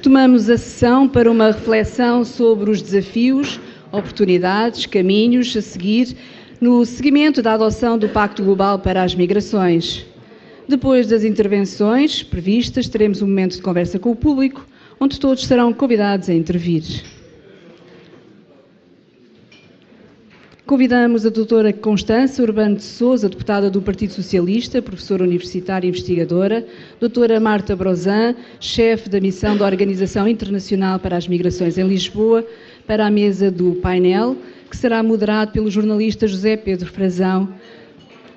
Retomamos a sessão para uma reflexão sobre os desafios, oportunidades, caminhos a seguir no seguimento da adoção do Pacto Global para as Migrações. Depois das intervenções previstas, teremos um momento de conversa com o público, onde todos serão convidados a intervir. Convidamos a doutora Constança Urbano de Sousa, deputada do Partido Socialista, professora universitária e investigadora, doutora Marta Brozan, chefe da missão da Organização Internacional para as Migrações em Lisboa, para a mesa do painel, que será moderado pelo jornalista José Pedro Frazão.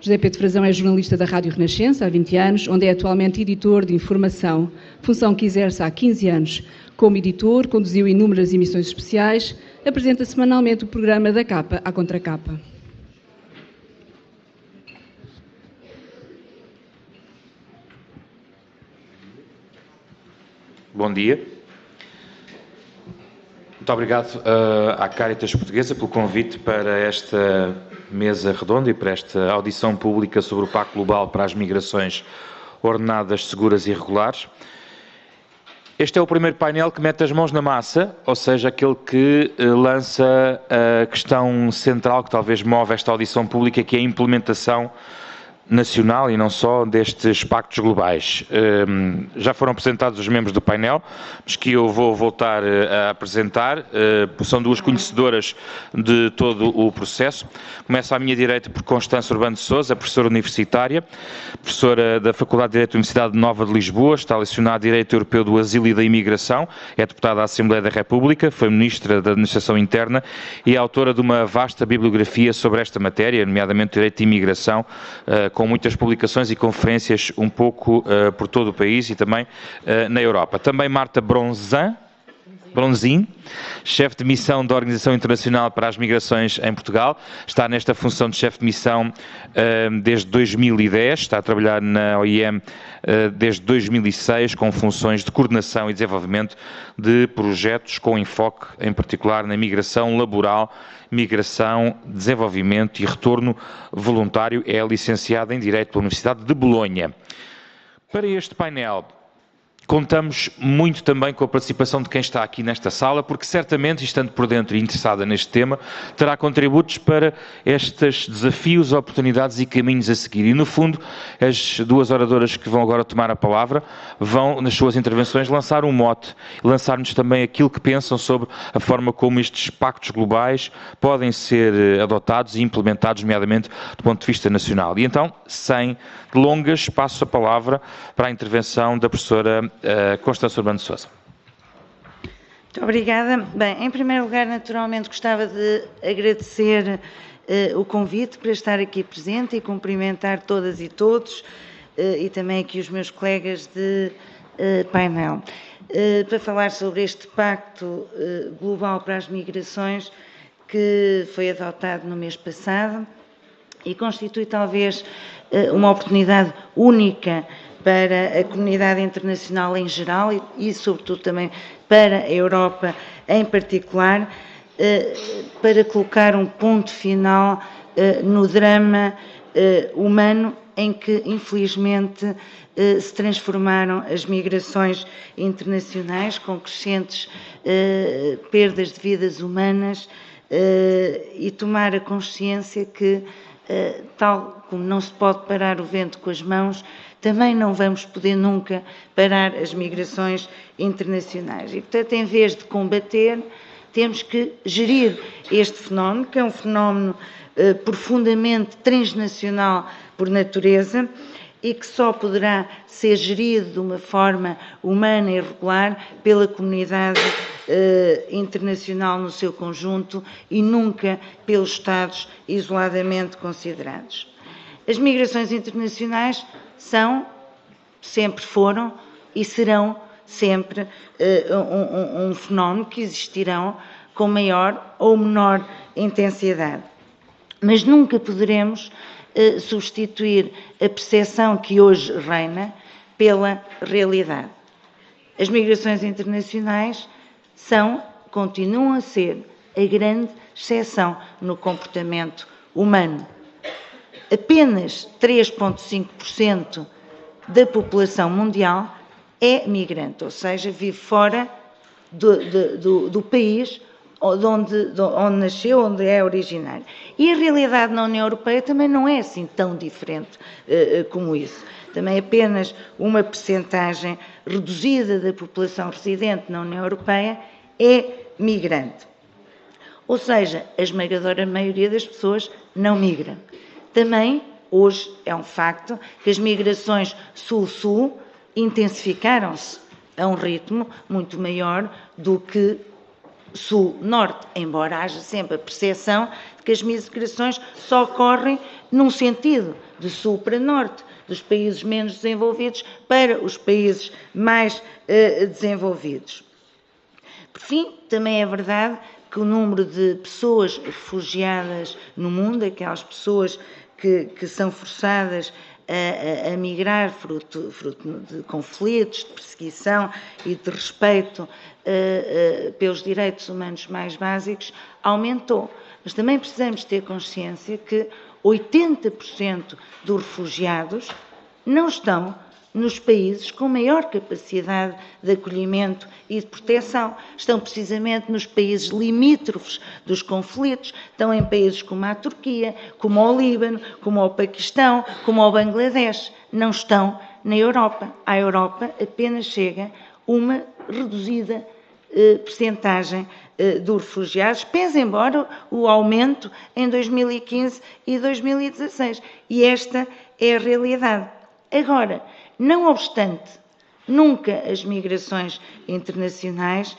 José Pedro Frazão é jornalista da Rádio Renascença há 20 anos, onde é atualmente editor de informação, função que exerce há 15 anos. Como editor, conduziu inúmeras emissões especiais, apresenta semanalmente o programa Da Capa à Contracapa. Bom dia. Muito obrigado à Caritas Portuguesa pelo convite para esta mesa redonda e para esta audição pública sobre o Pacto Global para as Migrações Ordenadas, Seguras e Regulares. Este é o primeiro painel que mete as mãos na massa, ou seja, aquele que lança a questão central que talvez move esta audição pública, que é a implementação nacional e não só destes pactos globais. Já foram apresentados os membros do painel, mas que eu vou voltar a apresentar. São duas conhecedoras de todo o processo. Começa à minha direita por Constança Urbano de Sousa, professora universitária, professora da Faculdade de Direito da Universidade Nova de Lisboa, está lecionada Direito Europeu do Asilo e da Imigração, é deputada da Assembleia da República, foi ministra da Administração Interna e é autora de uma vasta bibliografia sobre esta matéria, nomeadamente Direito de Imigração, com muitas publicações e conferências um pouco por todo o país e também na Europa. Também Marta Bronzin, chefe de missão da Organização Internacional para as Migrações em Portugal, está nesta função de chefe de missão desde 2010, está a trabalhar na OIM desde 2006 com funções de coordenação e desenvolvimento de projetos com enfoque em particular na migração laboral, migração, desenvolvimento e retorno voluntário. É licenciada em Direito pela Universidade de Bolonha. Para este painel, contamos muito também com a participação de quem está aqui nesta sala, porque certamente, estando por dentro e interessada neste tema, terá contributos para estes desafios, oportunidades e caminhos a seguir. E, no fundo, as duas oradoras que vão agora tomar a palavra vão, nas suas intervenções, lançar um mote, lançar-nos também aquilo que pensam sobre a forma como estes pactos globais podem ser adotados e implementados, nomeadamente do ponto de vista nacional. E então, sem delongas, passo a palavra para a intervenção da professora Constança Urbano de Sousa. Muito obrigada. Bem, em primeiro lugar, naturalmente, gostava de agradecer o convite para estar aqui presente e cumprimentar todas e todos e também aqui os meus colegas de painel. Para falar sobre este Pacto Global para as Migrações que foi adotado no mês passado e constitui talvez uma oportunidade única para a comunidade internacional em geral e sobretudo também para a Europa em particular, para colocar um ponto final no drama humano em que, infelizmente, se transformaram as migrações internacionais com crescentes perdas de vidas humanas e tomar a consciência que, tal como não se pode parar o vento com as mãos, também não vamos poder nunca parar as migrações internacionais. E, portanto, em vez de combater, temos que gerir este fenómeno, que é um fenómeno profundamente transnacional por natureza e que só poderá ser gerido de uma forma humana e regular pela comunidade internacional no seu conjunto e nunca pelos Estados isoladamente considerados. As migrações internacionais são, sempre foram e serão sempre um fenómeno que existirão com maior ou menor intensidade. Mas nunca poderemos substituir a percepção que hoje reina pela realidade. As migrações internacionais continuam a ser a grande exceção no comportamento humano. Apenas 3,5% da população mundial é migrante, ou seja, vive fora do país onde nasceu, onde é originário. E a realidade na União Europeia também não é assim tão diferente como isso. Também apenas uma percentagem reduzida da população residente na União Europeia é migrante. Ou seja, a esmagadora maioria das pessoas não migra. Também, hoje, é um facto que as migrações sul-sul intensificaram-se a um ritmo muito maior do que sul-norte, embora haja sempre a percepção de que as migrações só ocorrem num sentido, de sul para norte, dos países menos desenvolvidos para os países mais desenvolvidos. Por fim, também é verdade que o número de pessoas refugiadas no mundo, aquelas pessoas que são forçadas a migrar fruto de conflitos, de perseguição e de respeito pelos direitos humanos mais básicos, aumentou. Mas também precisamos ter consciência que 80% dos refugiados não estão nos países com maior capacidade de acolhimento e de proteção. Estão precisamente nos países limítrofes dos conflitos, estão em países como a Turquia, como o Líbano, como o Paquistão, como o Bangladesh. Não estão na Europa. À Europa apenas chega uma reduzida percentagem dos refugiados, pese embora o aumento em 2015 e 2016. E esta é a realidade. Agora, não obstante, nunca as migrações internacionais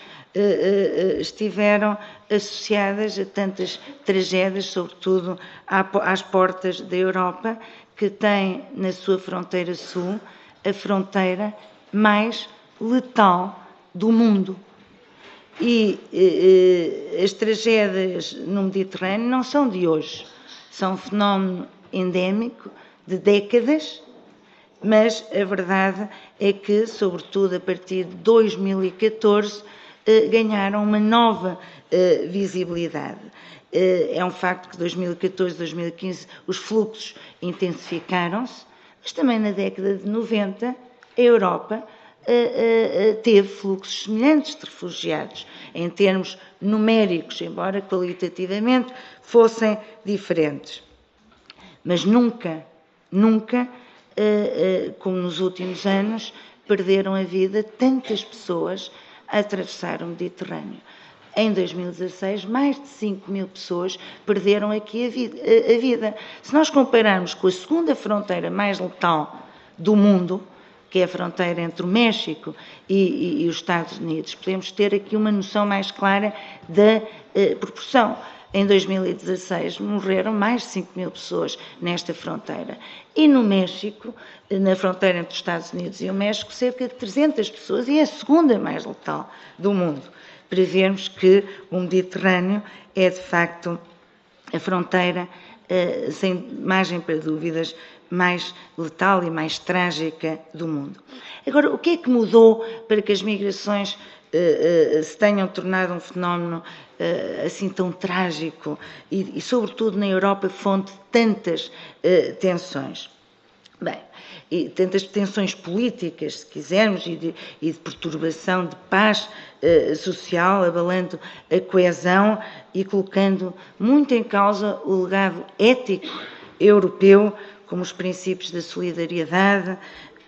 estiveram associadas a tantas tragédias, sobretudo às portas da Europa, que tem na sua fronteira sul a fronteira mais letal do mundo. E as tragédias no Mediterrâneo não são de hoje, são um fenómeno endémico de décadas, mas a verdade é que, sobretudo a partir de 2014, ganharam uma nova visibilidade. É um facto que 2014 e 2015 os fluxos intensificaram-se, mas também na década de 90 a Europa teve fluxos semelhantes de refugiados, em termos numéricos, embora qualitativamente fossem diferentes. Mas nunca, como nos últimos anos, perderam a vida tantas pessoas a atravessar o Mediterrâneo. Em 2016, mais de 5 mil pessoas perderam aqui a vida. Se nós compararmos com a segunda fronteira mais letal do mundo, que é a fronteira entre o México e os Estados Unidos, podemos ter aqui uma noção mais clara da proporção. Em 2016 morreram mais de 5 mil pessoas nesta fronteira. E no México, na fronteira entre os Estados Unidos e o México, cerca de 300 pessoas, e é a segunda mais letal do mundo. Para vermos que o Mediterrâneo é, de facto, a fronteira, sem margem para dúvidas, mais letal e mais trágica do mundo. Agora, o que é que mudou para que as migrações se tenham tornado um fenómeno assim tão trágico e, sobretudo, na Europa, fonte de tantas tensões? Bem, e tantas tensões políticas, se quisermos, e de perturbação de paz social, abalando a coesão e colocando muito em causa o legado ético europeu, como os princípios da solidariedade,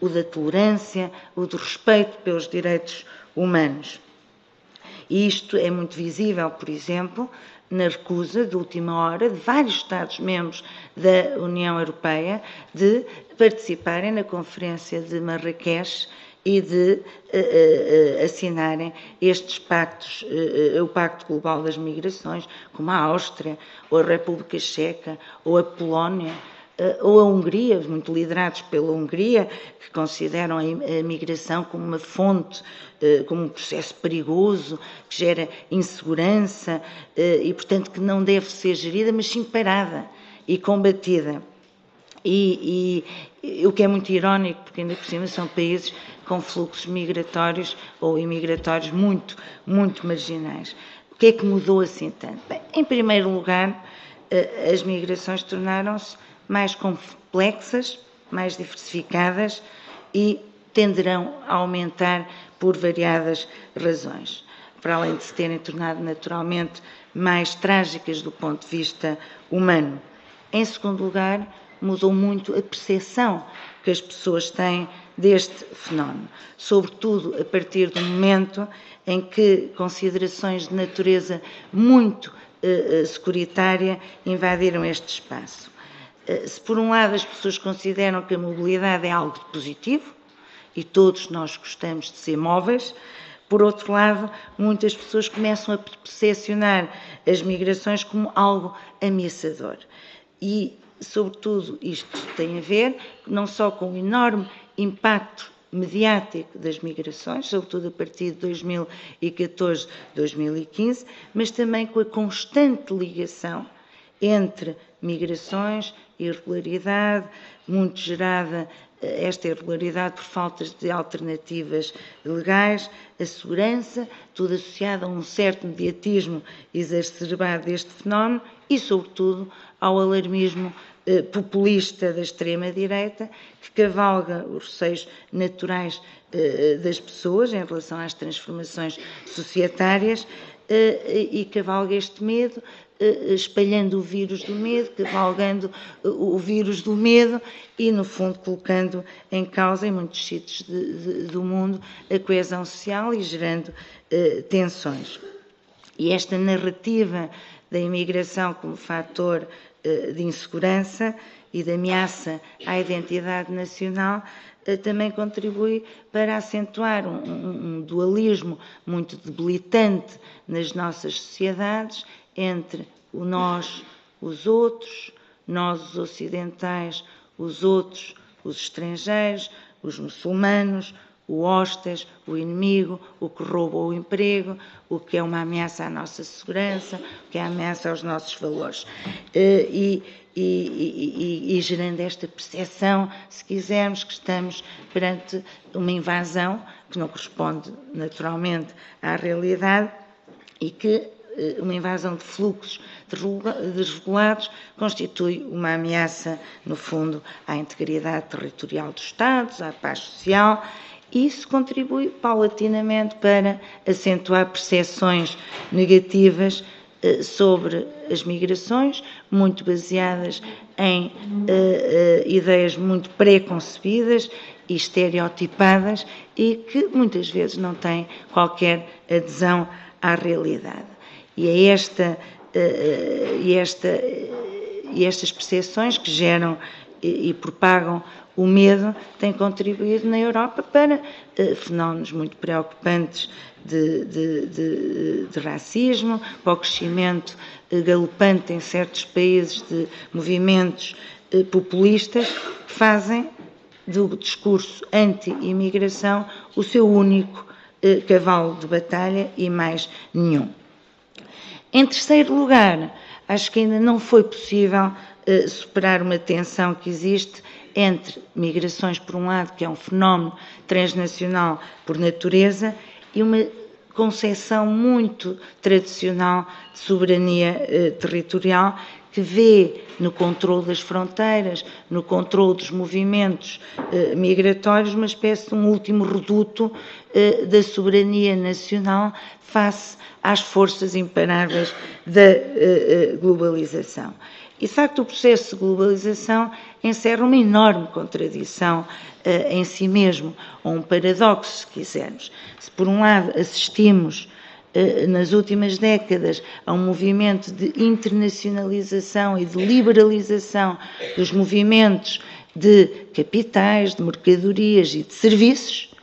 o da tolerância, o do respeito pelos direitos humanos. E isto é muito visível, por exemplo, na recusa de última hora de vários Estados-membros da União Europeia de participarem na Conferência de Marrakech e de assinarem estes pactos, o Pacto Global das Migrações, como a Áustria, ou a República Checa, ou a Polónia, ou a Hungria, muito liderados pela Hungria, que consideram a migração como uma fonte, como um processo perigoso, que gera insegurança e, portanto, que não deve ser gerida, mas sim parada e combatida. E o que é muito irónico, porque ainda por cima são países com fluxos migratórios ou imigratórios muito marginais. O que é que mudou assim tanto? Bem, em primeiro lugar, as migrações tornaram-se mais complexas, mais diversificadas e tenderão a aumentar por variadas razões, para além de se terem tornado naturalmente mais trágicas do ponto de vista humano. Em segundo lugar, mudou muito a percepção que as pessoas têm deste fenómeno, sobretudo a partir do momento em que considerações de natureza muito securitária invadiram este espaço. Se por um lado as pessoas consideram que a mobilidade é algo de positivo, e todos nós gostamos de ser móveis, por outro lado, muitas pessoas começam a percepcionar as migrações como algo ameaçador. E, sobretudo, isto tem a ver não só com o enorme impacto mediático das migrações, sobretudo a partir de 2014, 2015, mas também com a constante ligação entre migrações, irregularidade, muito gerada esta irregularidade por faltas de alternativas legais, a segurança, tudo associado a um certo mediatismo exacerbado deste fenómeno e, sobretudo, ao alarmismo populista da extrema-direita, que cavalga os receios naturais das pessoas em relação às transformações societárias e cavalga este medo, espalhando o vírus do medo, cavalgando o vírus do medo e, no fundo, colocando em causa, em muitos sítios do mundo, a coesão social e gerando tensões. E esta narrativa da imigração como fator de insegurança e de ameaça à identidade nacional também contribui para acentuar um dualismo muito debilitante nas nossas sociedades entre o nós, os outros, nós os ocidentais, os outros, os estrangeiros, os muçulmanos, o hostes, o inimigo, o que rouba o emprego, o que é uma ameaça à nossa segurança, o que é ameaça aos nossos valores. E gerando esta percepção, se quisermos, que estamos perante uma invasão que não corresponde naturalmente à realidade e que uma invasão de fluxos desregulados constitui uma ameaça, no fundo, à integridade territorial dos Estados, à paz social. Isso contribui paulatinamente para acentuar percepções negativas sobre as migrações, muito baseadas em ideias muito preconcebidas e estereotipadas e que muitas vezes não têm qualquer adesão à realidade. E estas percepções que geram e propagam o medo têm contribuído na Europa para fenómenos muito preocupantes de racismo, para o crescimento galopante em certos países de movimentos populistas que fazem do discurso anti-imigração o seu único cavalo de batalha e mais nenhum. Em terceiro lugar, acho que ainda não foi possível superar uma tensão que existe entre migrações, por um lado, que é um fenómeno transnacional por natureza, e uma concepção muito tradicional de soberania territorial, que vê no controle das fronteiras, no controle dos movimentos migratórios, uma espécie de um último reduto da soberania nacional face às forças imparáveis da globalização. E, de facto, o processo de globalização encerra uma enorme contradição em si mesmo, ou um paradoxo, se quisermos. Se, por um lado, assistimos nas últimas décadas a um movimento de internacionalização e de liberalização dos movimentos de capitais, de mercadorias e de serviços,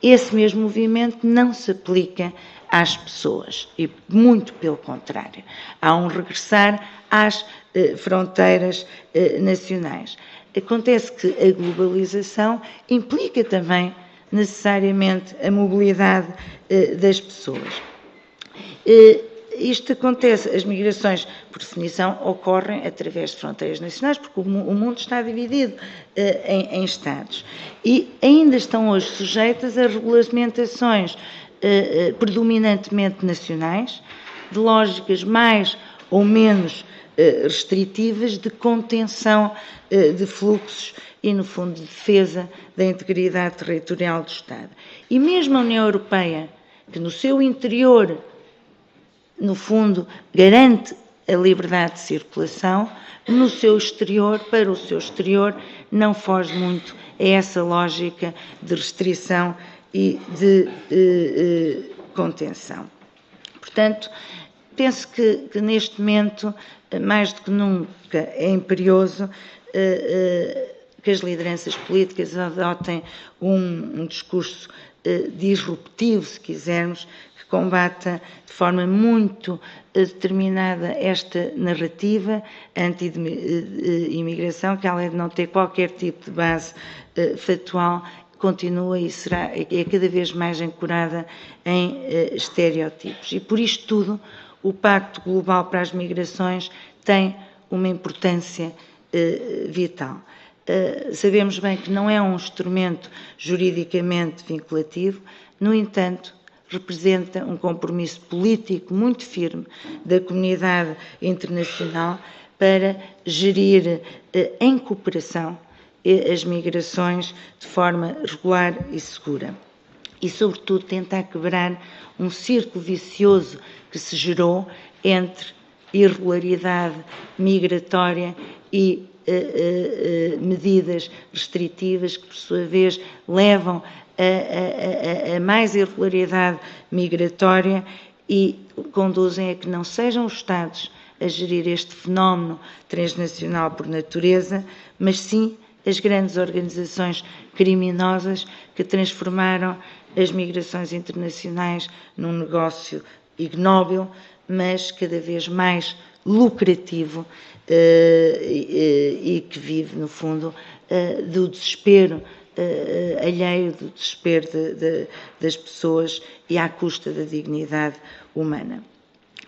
esse mesmo movimento não se aplica às pessoas e, muito pelo contrário, há um regressar às fronteiras nacionais. Acontece que a globalização implica também necessariamente a mobilidade das pessoas. Isto acontece, as migrações, por definição, ocorrem através de fronteiras nacionais, porque o mundo está dividido em Estados. E ainda estão hoje sujeitas a regulamentações predominantemente nacionais, de lógicas mais ou menos restritivas de contenção de fluxos e, no fundo, de defesa da integridade territorial do Estado. E mesmo a União Europeia, que no seu interior, no fundo, garante a liberdade de circulação, no seu exterior, para o seu exterior, não foge muito a essa lógica de restrição e de contenção. Portanto, penso que neste momento, mais do que nunca, é imperioso que as lideranças políticas adotem um discurso disruptivo, se quisermos, que combata de forma muito determinada esta narrativa anti-imigração, que além de não ter qualquer tipo de base factual, continua e é cada vez mais ancorada em estereótipos. E por isto tudo, o Pacto Global para as Migrações tem uma importância vital. Sabemos bem que não é um instrumento juridicamente vinculativo, no entanto, representa um compromisso político muito firme da comunidade internacional para gerir em cooperação as migrações de forma regular e segura. E, sobretudo, tentar quebrar um círculo vicioso que se gerou entre irregularidade migratória e medidas restritivas que, por sua vez, levam a mais irregularidade migratória e conduzem a que não sejam os Estados a gerir este fenómeno transnacional por natureza, mas sim as grandes organizações criminosas que transformaram as migrações internacionais num negócio ignóbil, mas cada vez mais lucrativo e que vive, no fundo, do desespero alheio, do desespero das pessoas e à custa da dignidade humana.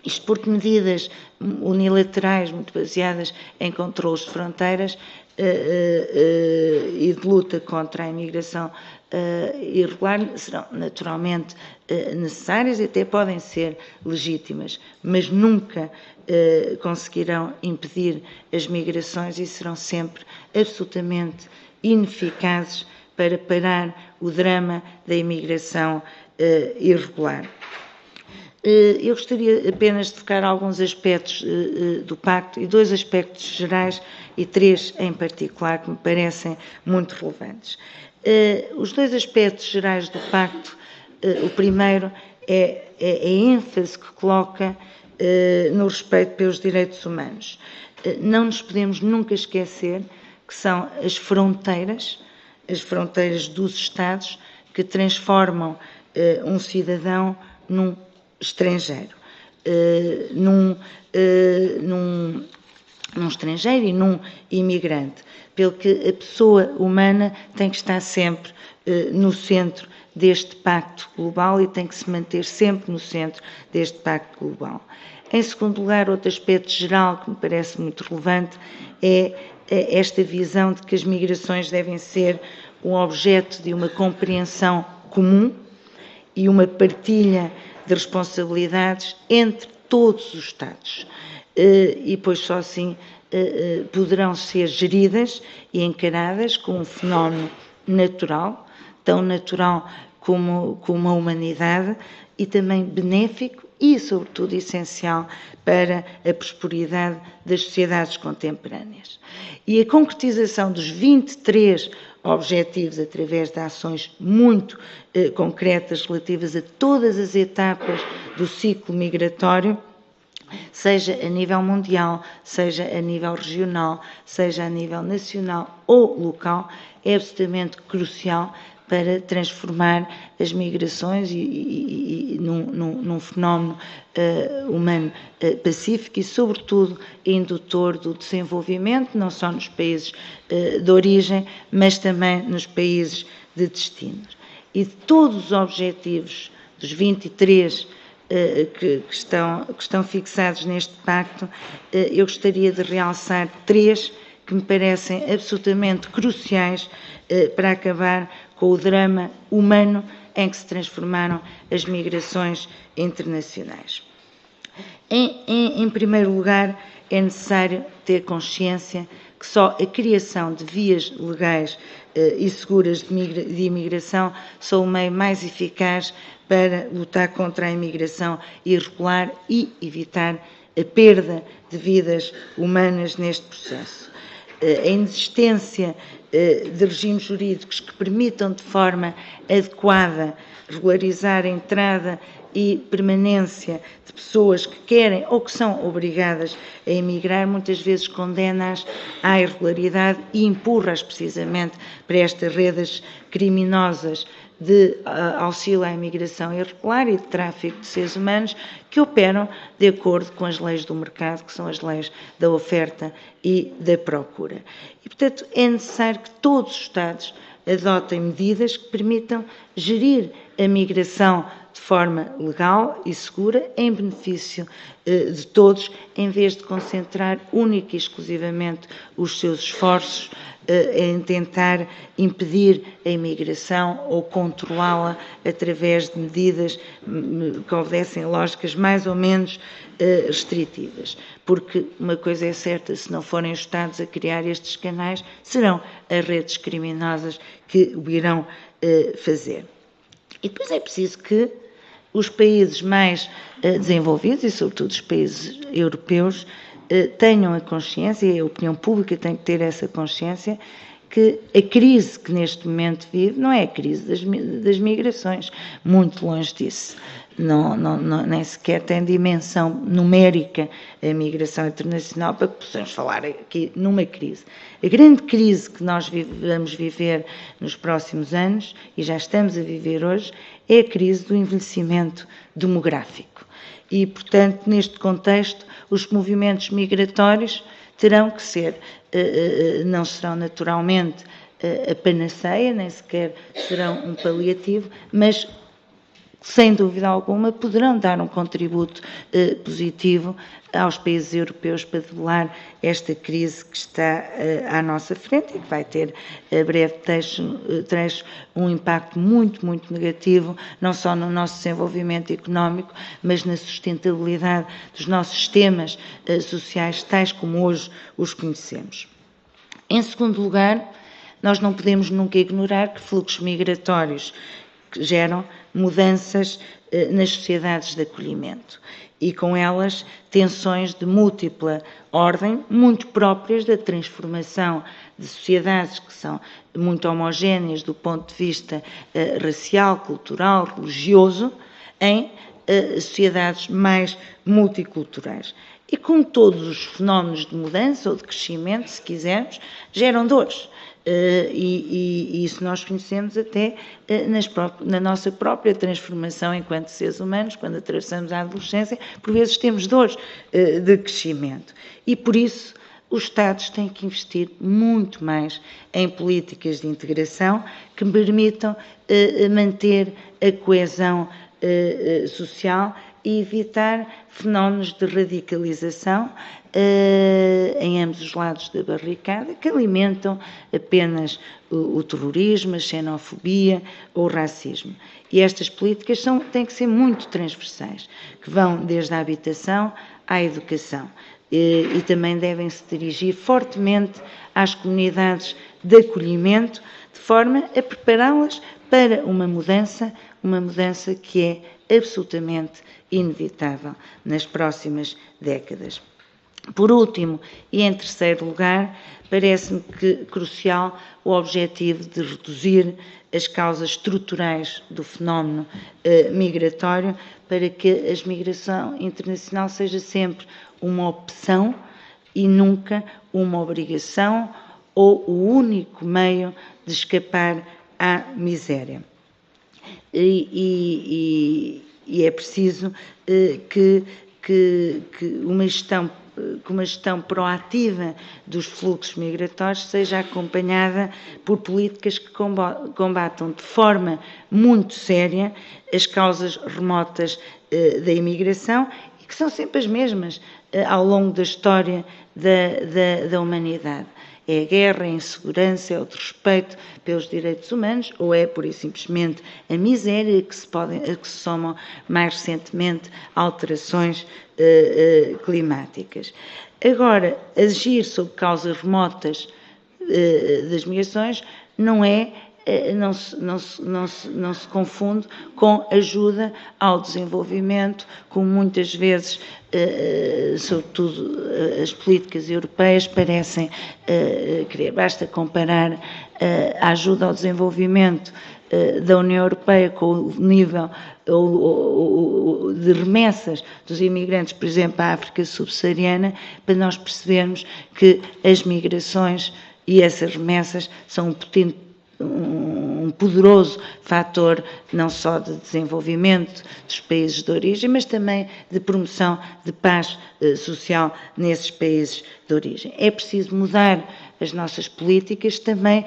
Isto porque medidas unilaterais, muito baseadas em controles de fronteiras e de luta contra a imigração irregular, serão naturalmente necessárias e até podem ser legítimas, mas nunca conseguirão impedir as migrações e serão sempre absolutamente ineficazes para parar o drama da imigração irregular. Eu gostaria apenas de focar alguns aspectos do Pacto, e 2 aspectos gerais e 3 em particular que me parecem muito relevantes. Os 2 aspectos gerais do Pacto, o primeiro é a ênfase que coloca no respeito pelos direitos humanos. Não nos podemos nunca esquecer que são as fronteiras dos Estados que transformam um cidadão num estrangeiro, num estrangeiro e num imigrante, pelo que a pessoa humana tem que estar sempre no centro deste Pacto Global e tem que se manter sempre no centro deste Pacto Global. Em segundo lugar, outro aspecto geral que me parece muito relevante é esta visão de que as migrações devem ser um objeto de uma compreensão comum e uma partilha de responsabilidades entre todos os Estados. E pois só assim poderão ser geridas e encaradas como um fenómeno natural, tão natural como a humanidade, e também benéfico e, sobretudo, essencial para a prosperidade das sociedades contemporâneas. E a concretização dos 23 objetivos através de ações muito concretas relativas a todas as etapas do ciclo migratório, seja a nível mundial, seja a nível regional, seja a nível nacional ou local, é absolutamente crucial para transformar as migrações num fenómeno humano pacífico e, sobretudo, indutor do desenvolvimento, não só nos países de origem, mas também nos países de destino. E de todos os objetivos, dos 23 que estão fixados neste pacto, eu gostaria de realçar 3 que me parecem absolutamente cruciais para acabar com o drama humano em que se transformaram as migrações internacionais. Em primeiro lugar, é necessário ter consciência que só a criação de vias legais e seguras de imigração são o meio mais eficaz para lutar contra a imigração irregular e evitar a perda de vidas humanas neste processo. A inexistência de regimes jurídicos que permitam de forma adequada regularizar a entrada e permanência de pessoas que querem ou que são obrigadas a emigrar, muitas vezes condena-as à irregularidade e empurra-as precisamente para estas redes criminosas de auxílio à imigração irregular e de tráfico de seres humanos que operam de acordo com as leis do mercado, que são as leis da oferta e da procura. E, portanto, é necessário que todos os Estados adotem medidas que permitam gerir a migração de forma legal e segura, em benefício de todos, em vez de concentrar única e exclusivamente os seus esforços em tentar impedir a imigração ou controlá-la através de medidas que obedecem lógicas mais ou menos restritivas. Porque uma coisa é certa, se não forem os Estados a criar estes canais, serão as redes criminosas que o irão fazer. E depois é preciso que os países mais desenvolvidos, e sobretudo os países europeus, tenham a consciência, e a opinião pública tem que ter essa consciência, que a crise que neste momento vive não é a crise das migrações, muito longe disso. Nem sequer tem dimensão numérica a migração internacional para que possamos falar aqui numa crise. A grande crise que nós vamos viver nos próximos anos, e já estamos a viver hoje, é a crise do envelhecimento demográfico. E, portanto, neste contexto, os movimentos migratórios terão que ser, não serão naturalmente a panaceia, nem sequer serão um paliativo, mas, sem dúvida alguma, poderão dar um contributo positivo aos países europeus para debelar esta crise que está à nossa frente e que vai ter, a breve trecho, um impacto muito, muito negativo, não só no nosso desenvolvimento económico, mas na sustentabilidade dos nossos sistemas sociais, tais como hoje os conhecemos. Em segundo lugar, nós não podemos nunca ignorar que fluxos migratórios que geram mudanças nas sociedades de acolhimento e, com elas, tensões de múltipla ordem, muito próprias da transformação de sociedades que são muito homogéneas do ponto de vista racial, cultural, religioso, em sociedades mais multiculturais. E como todos os fenómenos de mudança ou de crescimento, se quisermos, geram dores. E isso nós conhecemos até na nossa própria transformação enquanto seres humanos, quando atravessamos a adolescência, por vezes temos dores de crescimento. E por isso os Estados têm que investir muito mais em políticas de integração que permitam manter a coesão social e evitar fenómenos de radicalização em ambos os lados da barricada, que alimentam apenas o terrorismo, a xenofobia ou o racismo. E estas políticas têm que ser muito transversais, que vão desde a habitação à educação. E também devem se dirigir fortemente às comunidades de acolhimento, de forma a prepará-las para uma mudança que é absolutamente inevitável nas próximas décadas. Por último, e em terceiro lugar, parece-me crucial o objetivo de reduzir as causas estruturais do fenómeno migratório para que a migração internacional seja sempre uma opção e nunca uma obrigação ou o único meio de escapar à miséria. E é preciso que uma gestão proativa dos fluxos migratórios seja acompanhada por políticas que combatam de forma muito séria as causas remotas da imigração e que são sempre as mesmas ao longo da história da humanidade. É a guerra, é a insegurança, é o desrespeito pelos direitos humanos ou é, pura e simplesmente, a miséria a que se somam mais recentemente alterações climáticas. Agora, agir sobre causas remotas das migrações não se confunde com ajuda ao desenvolvimento, como muitas vezes, sobretudo as políticas europeias, parecem querer. Basta comparar a ajuda ao desenvolvimento da União Europeia com o nível de remessas dos imigrantes, por exemplo, à África subsaariana, para nós percebermos que as migrações e essas remessas são um poderoso fator não só de desenvolvimento dos países de origem, mas também de promoção de paz social nesses países de origem. É preciso mudar as nossas políticas, também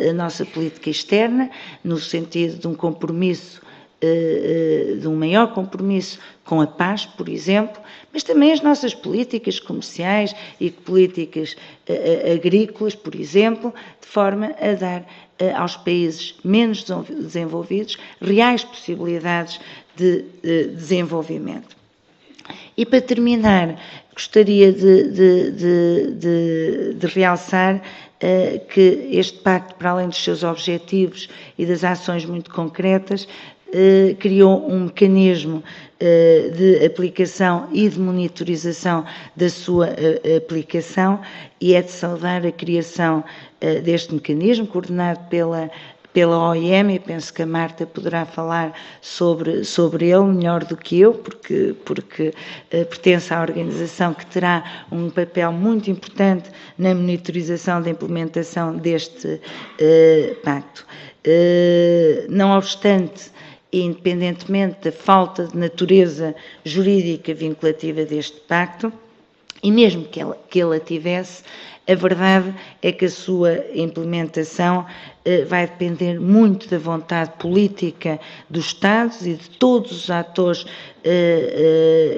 a nossa política externa, no sentido de um compromisso, de um maior compromisso com a paz, por exemplo, mas também as nossas políticas comerciais e políticas agrícolas, por exemplo, de forma a dar aos países menos desenvolvidos reais possibilidades de desenvolvimento. E para terminar, gostaria de realçar que este pacto, para além dos seus objetivos e das ações muito concretas, criou um mecanismo de aplicação e de monitorização da sua aplicação e é de saudar a criação deste mecanismo, coordenado pela OIM, e penso que a Marta poderá falar sobre ele melhor do que eu, porque pertence à organização que terá um papel muito importante na monitorização da implementação deste pacto. Não obstante, independentemente da falta de natureza jurídica vinculativa deste pacto, e mesmo que ele a tivesse, a verdade é que a sua implementação vai depender muito da vontade política dos Estados e de todos os atores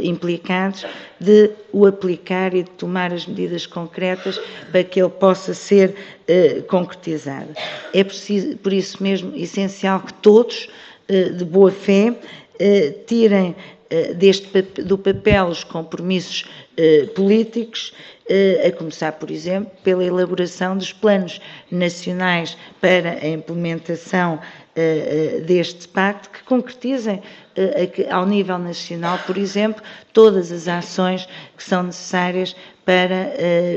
implicados de o aplicar e de tomar as medidas concretas para que ele possa ser concretizado. É preciso, por isso mesmo, essencial que todos, de boa fé, tirem do papel os compromissos políticos, a começar, por exemplo, pela elaboração dos planos nacionais para a implementação deste pacto, que concretizem ao nível nacional, por exemplo, todas as ações que são necessárias para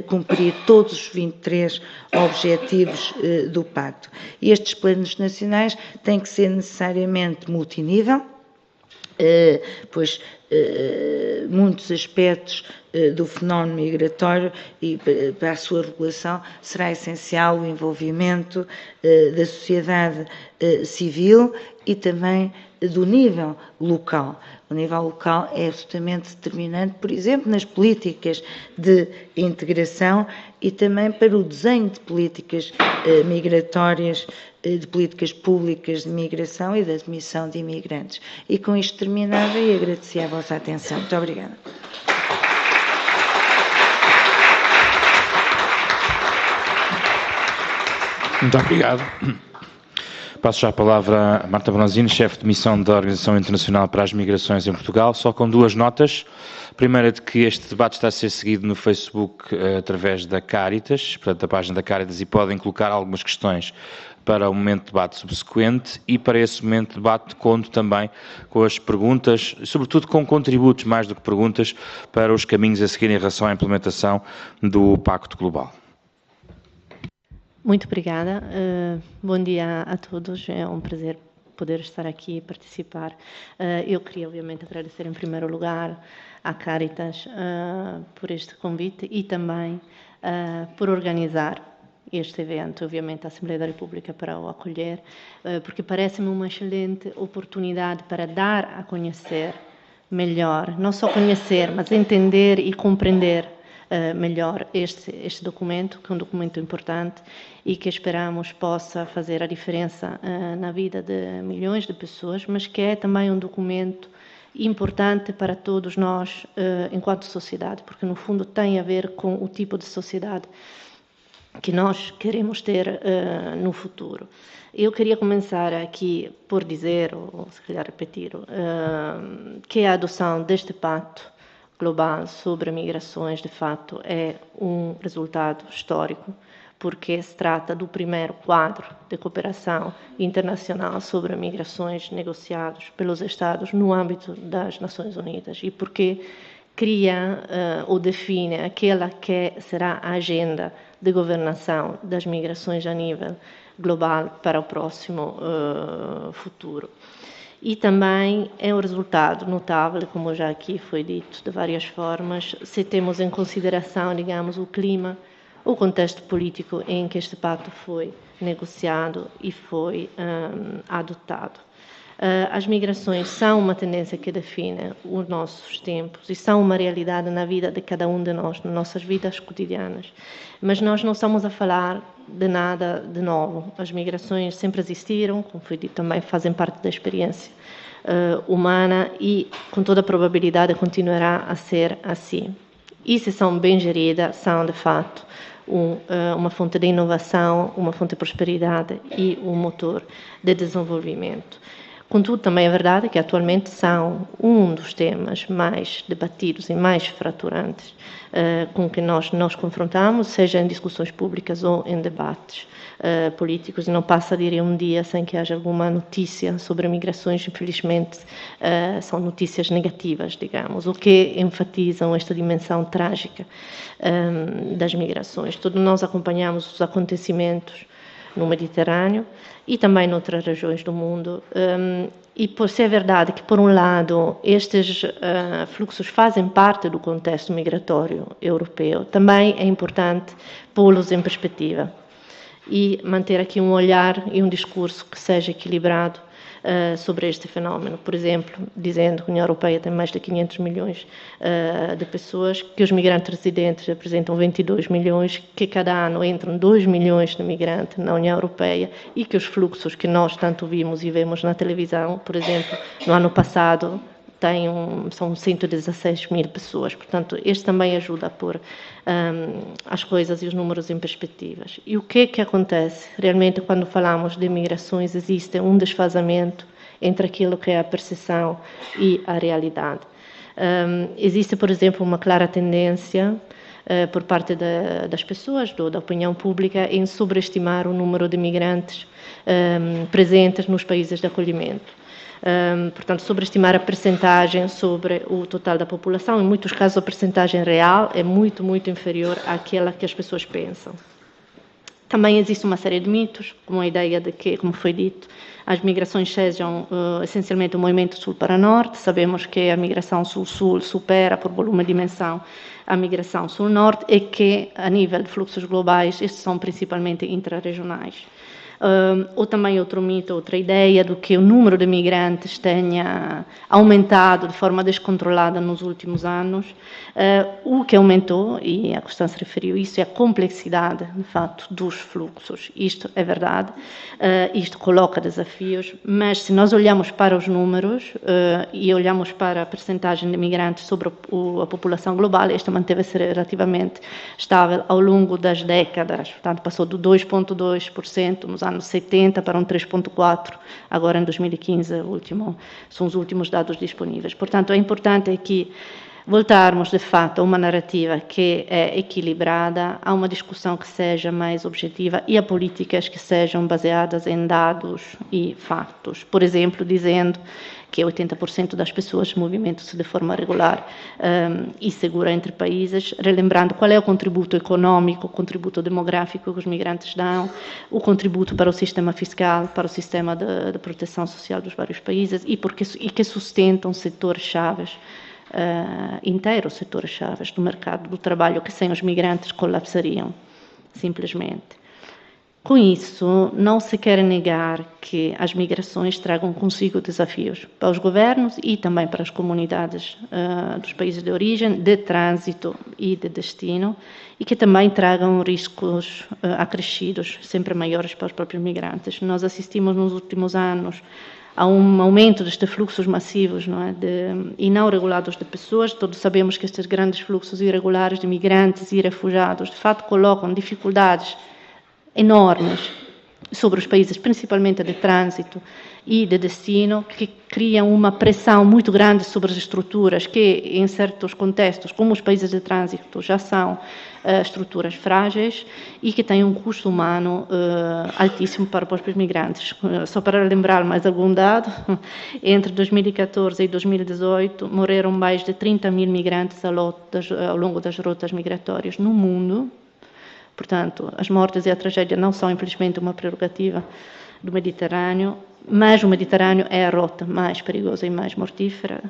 cumprir todos os 23 objetivos do pacto. E estes planos nacionais têm que ser necessariamente multinível, pois muitos aspectos do fenómeno migratório e para a sua regulação será essencial o envolvimento da sociedade civil e também do nível local. O nível local é absolutamente determinante, por exemplo, nas políticas de integração e também para o desenho de políticas migratórias, de políticas públicas de migração e de admissão de imigrantes. E com isto terminava e agradecia a vossa atenção. Muito obrigada. Muito obrigado. Passo já a palavra a Marta Bronzini, chefe de missão da Organização Internacional para as Migrações em Portugal, só com duas notas. A primeira, de que este debate está a ser seguido no Facebook através da Caritas, portanto, da página da Caritas, e podem colocar algumas questões para o momento de debate subsequente, e para esse momento de debate conto também com as perguntas, sobretudo com contributos mais do que perguntas, para os caminhos a seguir em relação à implementação do Pacto Global. Muito obrigada. Bom dia a todos. É um prazer poder estar aqui e participar. Eu queria, obviamente, agradecer em primeiro lugar à Caritas por este convite e também por organizar este evento, obviamente, a Assembleia da República para o acolher, porque parece-me uma excelente oportunidade para dar a conhecer melhor, não só conhecer, mas entender e compreender melhor este documento, que é um documento importante e que esperamos possa fazer a diferença na vida de milhões de pessoas, mas que é também um documento importante para todos nós enquanto sociedade, porque no fundo tem a ver com o tipo de sociedade que nós queremos ter no futuro. Eu queria começar aqui por dizer, ou se calhar repetir, que a adoção deste pacto global sobre migrações, de fato, é um resultado histórico, porque se trata do primeiro quadro de cooperação internacional sobre migrações negociados pelos Estados no âmbito das Nações Unidas e porque cria ou define aquela que será a agenda de governação das migrações a nível global para o próximo futuro. E também é um resultado notável, como já aqui foi dito de várias formas, se temos em consideração, digamos, o clima, o contexto político em que este pacto foi negociado e foi adotado. As migrações são uma tendência que define os nossos tempos e são uma realidade na vida de cada um de nós, nas nossas vidas cotidianas. Mas nós não estamos a falar de nada de novo. As migrações sempre existiram, como foi dito também, fazem parte da experiência humana e, com toda a probabilidade, continuará a ser assim. E se são bem geridas, são, de fato, uma fonte de inovação, uma fonte de prosperidade e um motor de desenvolvimento. Contudo, também é verdade que atualmente são um dos temas mais debatidos e mais fraturantes com que nós nos confrontamos, seja em discussões públicas ou em debates políticos, e não passa, diria, um dia sem que haja alguma notícia sobre migrações. Infelizmente, são notícias negativas, digamos, o que enfatizam esta dimensão trágica das migrações. Todos nós acompanhamos os acontecimentos no Mediterrâneo e também noutras regiões do mundo. E por ser verdade que, por um lado, estes fluxos fazem parte do contexto migratório europeu, também é importante pô-los em perspectiva e manter aqui um olhar e um discurso que seja equilibrado sobre este fenómeno. Por exemplo, dizendo que a União Europeia tem mais de 500 milhões de pessoas, que os migrantes residentes representam 22 milhões, que cada ano entram 2 milhões de migrantes na União Europeia e que os fluxos que nós tanto vimos e vemos na televisão, por exemplo, no ano passado, são 116 mil pessoas. Portanto, este também ajuda a pôr as coisas e os números em perspectivas. E o que é que acontece? Realmente, quando falamos de migrações, existe um desfazamento entre aquilo que é a percepção e a realidade. Existe, por exemplo, uma clara tendência por parte das pessoas, da opinião pública, em sobreestimar o número de migrantes presentes nos países de acolhimento. Portanto, sobreestimar a percentagem sobre o total da população. Em muitos casos, a percentagem real é muito, muito inferior àquela que as pessoas pensam. Também existe uma série de mitos, como a ideia de que, como foi dito, as migrações sejam essencialmente um movimento sul para norte. Sabemos que a migração sul-sul supera por volume e dimensão a migração sul-norte e que, a nível de fluxos globais, estes são principalmente intrarregionais. Ou também outro mito, outra ideia de que o número de migrantes tenha aumentado de forma descontrolada nos últimos anos. O que aumentou, e a Constância referiu isso, é a complexidade, de fato, dos fluxos. Isto é verdade, isto coloca desafios, mas se nós olhamos para os números e olhamos para a percentagem de migrantes sobre a população global, esta manteve-se relativamente estável ao longo das décadas. Portanto, passou do 2,2% nos anos 70 para um 3,4%, agora em 2015, são os últimos dados disponíveis. Portanto, é importante aqui voltarmos, de fato, a uma narrativa que é equilibrada, a uma discussão que seja mais objetiva e a políticas que sejam baseadas em dados e fatos. Por exemplo, dizendo que 80% das pessoas movimentam-se de forma regular e segura entre países, relembrando qual é o contributo econômico, o contributo demográfico que os migrantes dão, o contributo para o sistema fiscal, para o sistema de proteção social dos vários países e que sustentam setores-chave, inteiros setores-chave do mercado do trabalho, que sem os migrantes colapsariam, simplesmente. Com isso, não se quer negar que as migrações tragam consigo desafios para os governos e também para as comunidades dos países de origem, de trânsito e de destino, e que também tragam riscos acrescidos, sempre maiores para os próprios migrantes. Nós assistimos nos últimos anos há um aumento destes fluxos massivos, não é, e não regulados de pessoas. Todos sabemos que estes grandes fluxos irregulares de migrantes e refugiados, de fato, colocam dificuldades enormes sobre os países, principalmente de trânsito e de destino, que criam uma pressão muito grande sobre as estruturas que, em certos contextos, como os países de trânsito, já são estruturas frágeis e que têm um custo humano altíssimo para os próprios migrantes. Só para lembrar mais algum dado, entre 2014 e 2018 morreram mais de 30 mil migrantes ao longo das rotas migratórias no mundo. Portanto, as mortes e a tragédia não são, infelizmente, uma prerrogativa do Mediterrâneo, mas o Mediterrâneo é a rota mais perigosa e mais mortífera.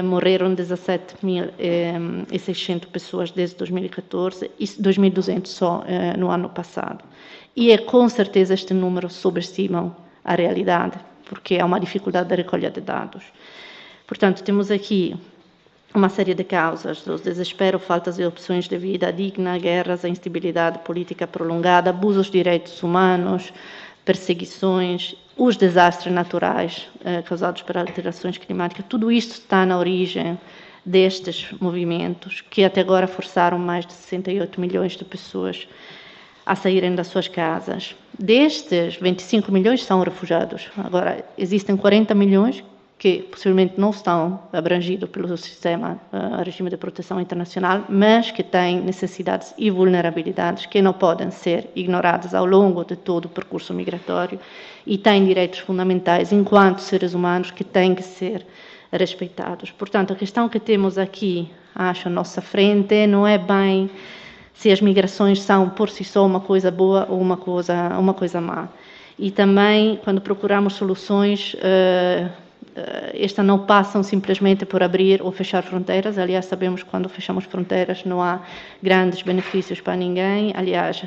Morreram 17.600 pessoas desde 2014 e 2.200 só no ano passado. E com certeza este número subestimam a realidade, porque há uma dificuldade da recolha de dados. Portanto, temos aqui uma série de causas: o desespero, faltas de opções de vida digna, guerras, a instabilidade política prolongada, abusos de direitos humanos, perseguições, os desastres naturais causados por alterações climáticas. Tudo isto está na origem destes movimentos que até agora forçaram mais de 68 milhões de pessoas a saírem das suas casas. Destes, 25 milhões são refugiados. Agora, existem 40 milhões que possivelmente não estão abrangidos pelo sistema, regime de proteção internacional, mas que têm necessidades e vulnerabilidades que não podem ser ignoradas ao longo de todo o percurso migratório e têm direitos fundamentais enquanto seres humanos que têm que ser respeitados. Portanto, a questão que temos aqui, acho, à nossa frente, não é bem se as migrações são por si só uma coisa boa ou uma coisa má. E também, quando procuramos soluções, estas não passam simplesmente por abrir ou fechar fronteiras. Aliás, sabemos que quando fechamos fronteiras não há grandes benefícios para ninguém. Aliás,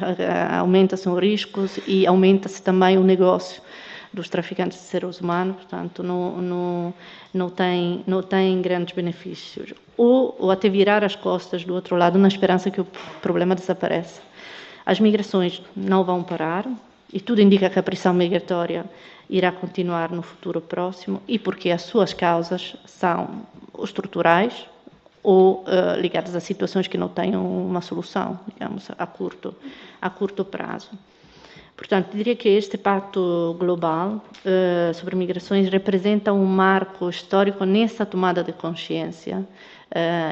aumenta-se os riscos e aumenta-se também o negócio dos traficantes de seres humanos. Portanto, não tem grandes benefícios. Ou até virar as costas do outro lado na esperança que o problema desapareça. As migrações não vão parar e tudo indica que a pressão migratória irá continuar no futuro próximo, e porque as suas causas são estruturais ou ligadas a situações que não tenham uma solução, digamos, a curto prazo. Portanto, diria que este pacto global sobre migrações representa um marco histórico nessa tomada de consciência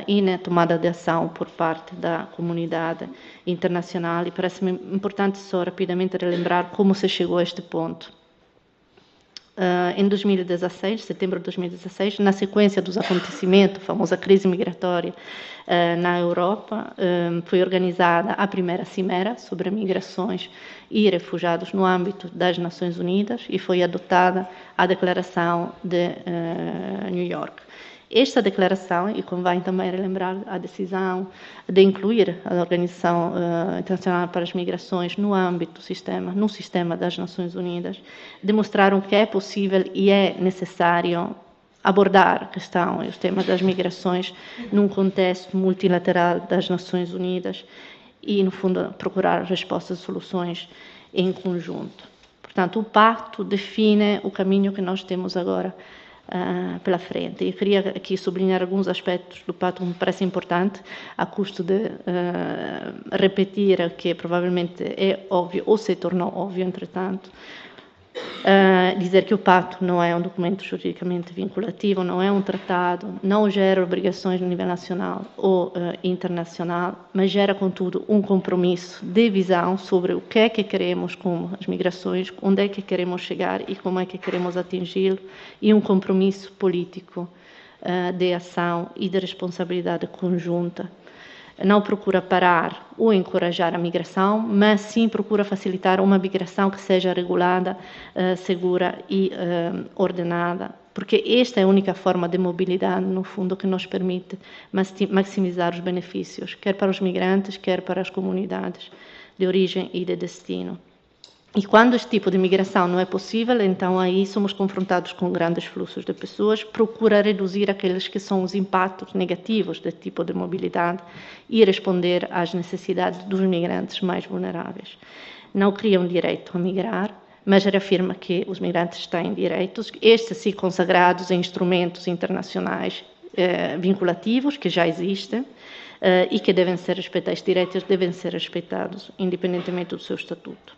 e na tomada de ação por parte da comunidade internacional, e parece-me importante só rapidamente relembrar como se chegou a este ponto. Em 2016, setembro de 2016, na sequência dos acontecimentos, a famosa crise migratória na Europa, foi organizada a primeira cimeira sobre migrações e refugiados no âmbito das Nações Unidas e foi adotada a Declaração de New York. Esta declaração, e convém também relembrar a decisão de incluir a Organização Internacional para as Migrações no sistema das Nações Unidas, demonstraram que é possível e é necessário abordar a questão e os temas das migrações num contexto multilateral das Nações Unidas e, no fundo, procurar respostas e soluções em conjunto. Portanto, o pacto define o caminho que nós temos agora pela frente. Eu queria aqui sublinhar alguns aspectos do pacto que me parece importante, a custo de repetir que provavelmente é óbvio ou se tornou óbvio, entretanto. Dizer que o pacto não é um documento juridicamente vinculativo, não é um tratado, não gera obrigações no nível nacional ou internacional, mas gera, contudo, um compromisso de visão sobre o que é que queremos com as migrações, onde é que queremos chegar e como é que queremos atingi-lo, e um compromisso político de ação e de responsabilidade conjunta. Não procura parar ou encorajar a migração, mas sim procura facilitar uma migração que seja regulada, segura e ordenada, porque esta é a única forma de mobilidade, no fundo, que nos permite maximizar os benefícios, quer para os migrantes, quer para as comunidades de origem e de destino. E quando este tipo de migração não é possível, então aí somos confrontados com grandes fluxos de pessoas, procura reduzir aqueles que são os impactos negativos deste tipo de mobilidade e responder às necessidades dos migrantes mais vulneráveis. Não cria um direito a migrar, mas reafirma que os migrantes têm direitos, estes sim consagrados em instrumentos internacionais vinculativos que já existem e que devem ser respeitados, estes direitos devem ser respeitados, independentemente do seu estatuto.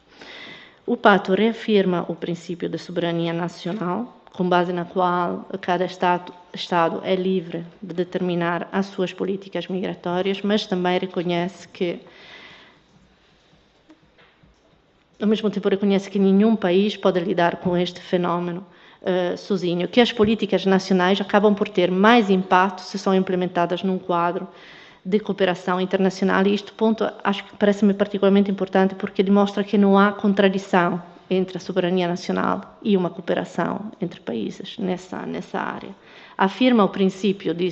O pacto reafirma o princípio da soberania nacional, com base na qual cada Estado é livre de determinar as suas políticas migratórias, mas também reconhece que, ao mesmo tempo, reconhece que nenhum país pode lidar com este fenómeno sozinho, que as políticas nacionais acabam por ter mais impacto se são implementadas num quadro de cooperação internacional, e este ponto acho que parece-me particularmente importante porque demonstra que não há contradição entre a soberania nacional e uma cooperação entre países nessa área. Afirma o princípio de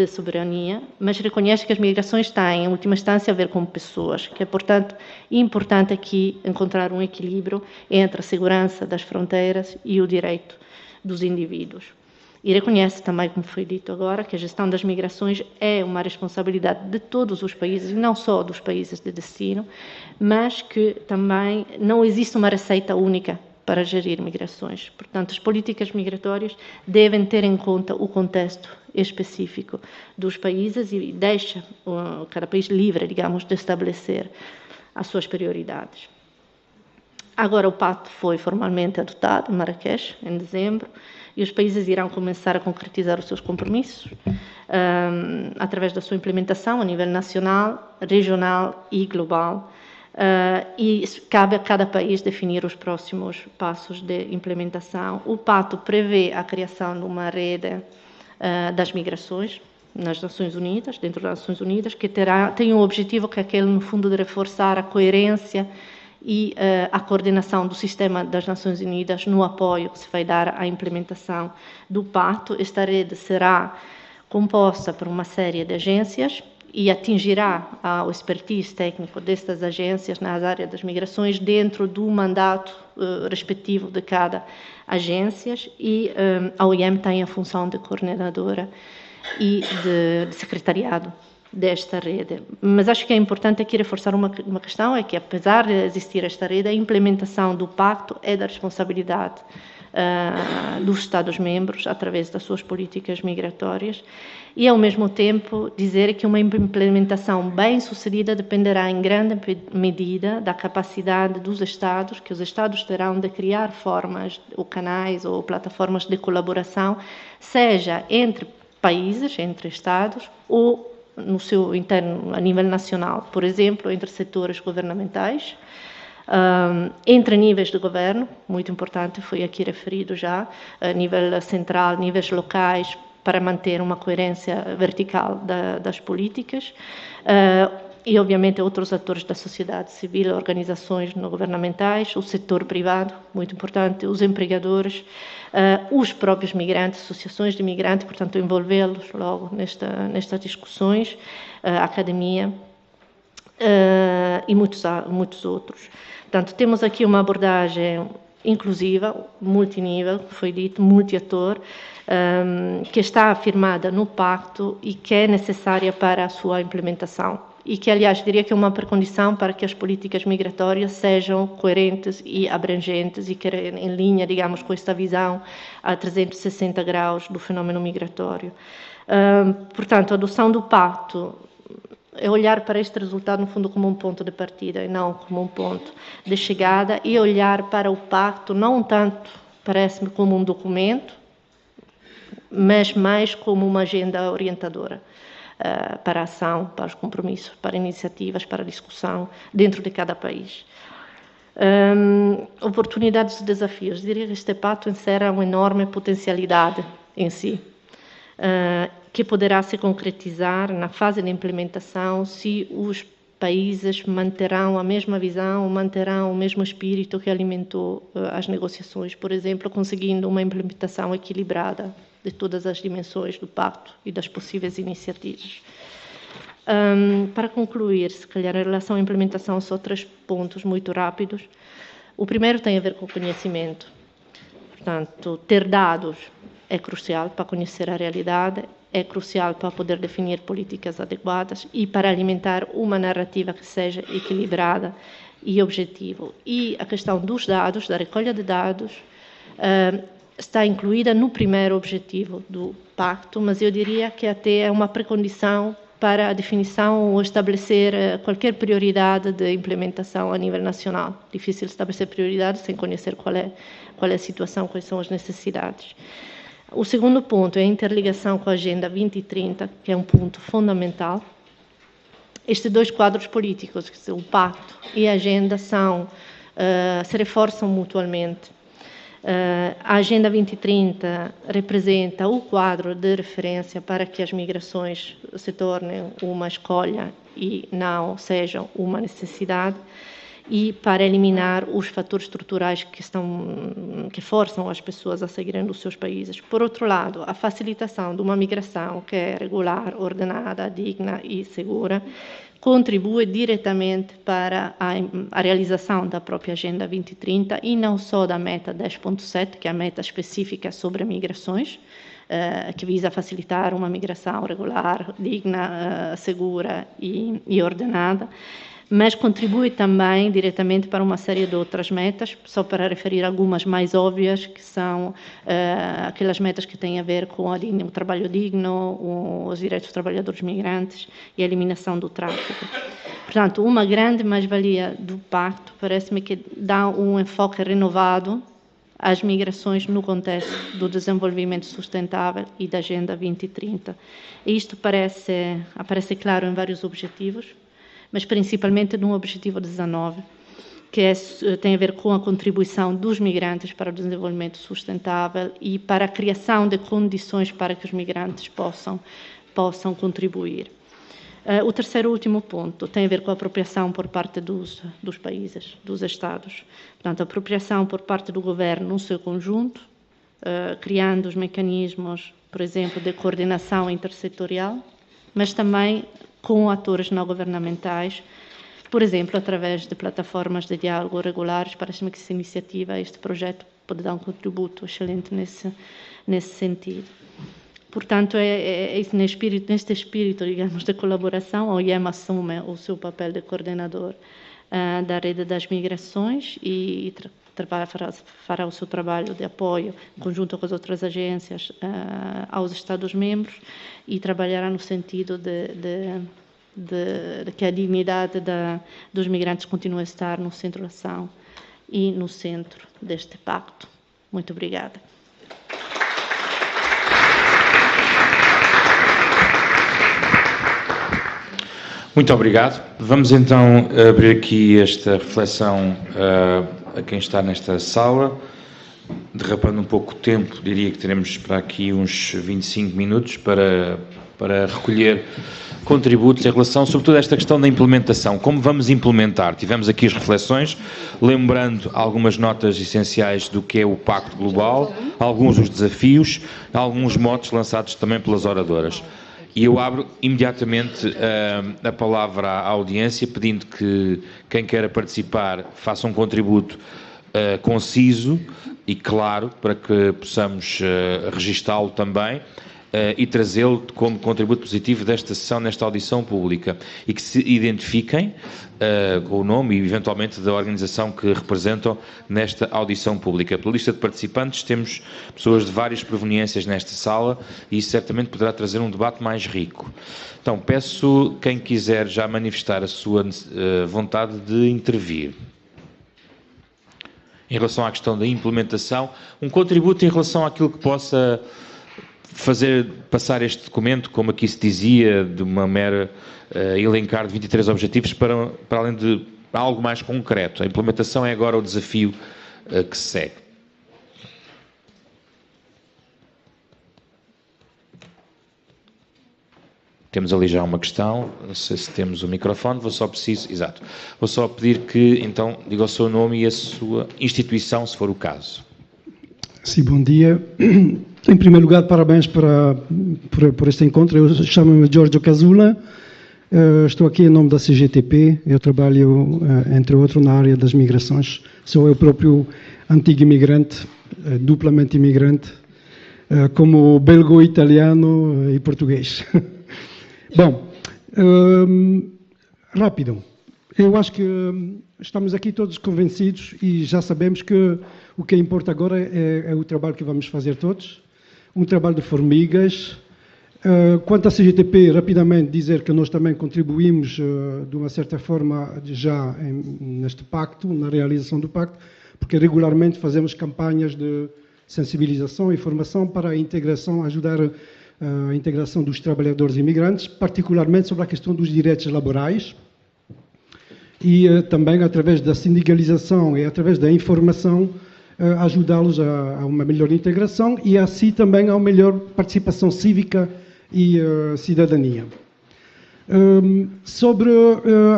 soberania, mas reconhece que as migrações têm, em última instância, a ver com pessoas, que é, portanto, importante aqui encontrar um equilíbrio entre a segurança das fronteiras e o direito dos indivíduos. E reconhece também, como foi dito agora, que a gestão das migrações é uma responsabilidade de todos os países, e não só dos países de destino, mas que também não existe uma receita única para gerir migrações. Portanto, as políticas migratórias devem ter em conta o contexto específico dos países e deixa cada país livre, digamos, de estabelecer as suas prioridades. Agora, o pacto foi formalmente adotado em Marrakech, em dezembro, e os países irão começar a concretizar os seus compromissos através da sua implementação a nível nacional, regional e global. E cabe a cada país definir os próximos passos de implementação. O pacto prevê a criação de uma rede das migrações nas Nações Unidas, dentro das Nações Unidas, que tem um objetivo que é aquele, no fundo, de reforçar a coerência e a coordenação do sistema das Nações Unidas no apoio que se vai dar à implementação do pacto. Esta rede será composta por uma série de agências e atingirá o expertise técnico destas agências nas áreas das migrações dentro do mandato respectivo de cada agência, e a OIM tem a função de coordenadora e de secretariado desta rede. Mas acho que é importante aqui reforçar uma questão, é que apesar de existir esta rede, a implementação do pacto é da responsabilidade dos Estados-membros através das suas políticas migratórias, e ao mesmo tempo dizer que uma implementação bem-sucedida dependerá em grande medida da capacidade dos Estados, que os Estados terão de criar formas ou canais ou plataformas de colaboração, seja entre países, entre Estados, ou no seu interno, a nível nacional, por exemplo, entre setores governamentais, entre níveis de governo, muito importante, foi aqui referido já, a nível central, níveis locais, para manter uma coerência vertical das políticas, e, obviamente, outros atores da sociedade civil, organizações não governamentais, o setor privado, muito importante, os empregadores, os próprios migrantes, associações de migrantes, portanto, envolvê-los logo nestas discussões, a academia e muitos outros. Portanto, temos aqui uma abordagem inclusiva, multinível, foi dito, multiator, que está afirmada no pacto e que é necessária para a sua implementação. E que, aliás, diria que é uma precondição para que as políticas migratórias sejam coerentes e abrangentes e que em linha, digamos, com esta visão a 360 graus do fenómeno migratório. Portanto, a adoção do pacto é olhar para este resultado, no fundo, como um ponto de partida e não como um ponto de chegada, e olhar para o pacto não tanto, parece-me, como um documento, mas mais como uma agenda orientadora para a ação, para os compromissos, para iniciativas, para a discussão dentro de cada país. Oportunidades e desafios. Diria que este pacto encerra uma enorme potencialidade em si, que poderá se concretizar na fase de implementação se os países manterão a mesma visão, manterão o mesmo espírito que alimentou as negociações, por exemplo, conseguindo uma implementação equilibrada de todas as dimensões do pacto e das possíveis iniciativas. Para concluir, se calhar, em relação à implementação, só 3 pontos muito rápidos. O primeiro tem a ver com o conhecimento. Portanto, ter dados é crucial para conhecer a realidade, é crucial para poder definir políticas adequadas e para alimentar uma narrativa que seja equilibrada e objetivo. E a questão dos dados, da recolha de dados, está incluída no primeiro objetivo do pacto, mas eu diria que até é uma precondição para a definição ou estabelecer qualquer prioridade de implementação a nível nacional. Difícil estabelecer prioridade sem conhecer qual é a situação, quais são as necessidades. O segundo ponto é a interligação com a Agenda 2030, que é um ponto fundamental. Estes dois quadros políticos, o pacto e a agenda, se reforçam mutuamente. A Agenda 2030 representa o quadro de referência para que as migrações se tornem uma escolha e não sejam uma necessidade, e para eliminar os fatores estruturais que forçam as pessoas a saírem dos seus países. Por outro lado, a facilitação de uma migração que é regular, ordenada, digna e segura contribui diretamente para a realização da própria Agenda 2030 e não só da meta 10.7, que é a meta específica sobre migrações, que visa facilitar uma migração regular, digna, segura e ordenada, mas contribui também diretamente para uma série de outras metas, só para referir algumas mais óbvias, que são aquelas metas que têm a ver com o trabalho digno, os direitos dos trabalhadores migrantes e a eliminação do tráfico. Portanto, uma grande mais-valia do pacto parece-me que dá um enfoque renovado às migrações no contexto do desenvolvimento sustentável e da Agenda 2030. E isto aparece claro em vários objetivos, mas principalmente no objetivo 19, que tem a ver com a contribuição dos migrantes para o desenvolvimento sustentável e para a criação de condições para que os migrantes possam contribuir. O terceiro e último ponto tem a ver com a apropriação por parte dos países, dos Estados. Portanto, a apropriação por parte do governo no seu conjunto, criando os mecanismos, por exemplo, de coordenação intersetorial, mas também com atores não governamentais, por exemplo, através de plataformas de diálogo regulares. Parece-me que essa iniciativa, este projeto, pode dar um contributo excelente nesse sentido. Portanto, neste espírito, digamos, de colaboração, a OIM assume o seu papel de coordenador da rede das migrações e fará o seu trabalho de apoio, em conjunto com as outras agências, aos Estados-membros, e trabalhará no sentido de que a dignidade dos migrantes continue a estar no centro da ação e no centro deste pacto. Muito obrigada. Muito obrigado. Vamos então abrir aqui esta reflexão a quem está nesta sala. Derrapando um pouco o tempo, diria que teremos para aqui uns 25 minutos para recolher contributos em relação, sobretudo, a esta questão da implementação. Como vamos implementar? Tivemos aqui as reflexões, lembrando algumas notas essenciais do que é o Pacto Global, alguns dos desafios, alguns motos lançados também pelas oradoras. E eu abro imediatamente a palavra à audiência, pedindo que quem queira participar faça um contributo conciso e claro, para que possamos registá-lo também e trazê-lo como contributo positivo desta sessão, nesta audição pública, e que se identifiquem com o nome e eventualmente da organização que representam nesta audição pública. Pela lista de participantes temos pessoas de várias proveniências nesta sala e isso certamente poderá trazer um debate mais rico. Então peço quem quiser já manifestar a sua vontade de intervir. Em relação à questão da implementação, um contributo em relação àquilo que possa passar este documento, como aqui se dizia, de uma mera elencar de 23 objetivos para além de algo mais concreto. A implementação é agora o desafio que se segue. Temos ali já uma questão, não sei se temos o microfone, vou só pedir que então diga o seu nome e a sua instituição, se for o caso. Sim, bom dia. Em primeiro lugar, parabéns por este encontro. Eu chamo-me Giorgio Casula, estou aqui em nome da CGTP, eu trabalho, entre outros, na área das migrações. Sou eu próprio antigo imigrante, duplamente imigrante, como belgo, italiano e português. Bom, rápido. Eu acho que estamos aqui todos convencidos e já sabemos que o que importa agora é o trabalho que vamos fazer todos, um trabalho de formigas. Quanto à CGTP, rapidamente dizer que nós também contribuímos de uma certa forma já neste pacto, na realização do pacto, porque regularmente fazemos campanhas de sensibilização e formação para a integração, ajudar a integração dos trabalhadores imigrantes, particularmente sobre a questão dos direitos laborais, e também através da sindicalização e através da informação ajudá-los a uma melhor integração e assim também a uma melhor participação cívica e cidadania. Sobre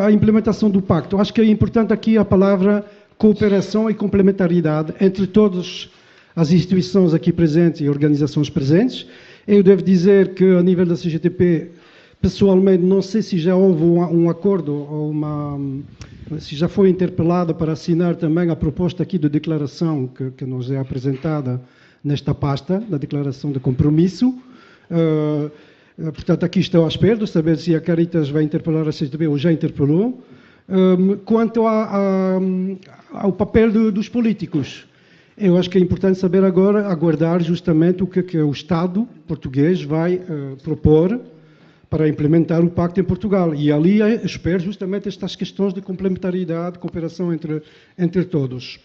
a implementação do pacto, acho que é importante aqui a palavra cooperação e complementaridade entre todas as instituições aqui presentes e organizações presentes. Eu devo dizer que a nível da CGTP, pessoalmente, não sei se já houve um acordo ou se já foi interpelada para assinar também a proposta aqui de declaração que nos é apresentada nesta pasta, da declaração de compromisso. Portanto, aqui estou à espera de saber se a Caritas vai interpelar a CGTP ou já interpelou. Quanto ao papel dos políticos, eu acho que é importante saber agora, aguardar justamente o que o Estado português vai propor para implementar o pacto em Portugal. E ali espero justamente estas questões de complementaridade, cooperação entre todos.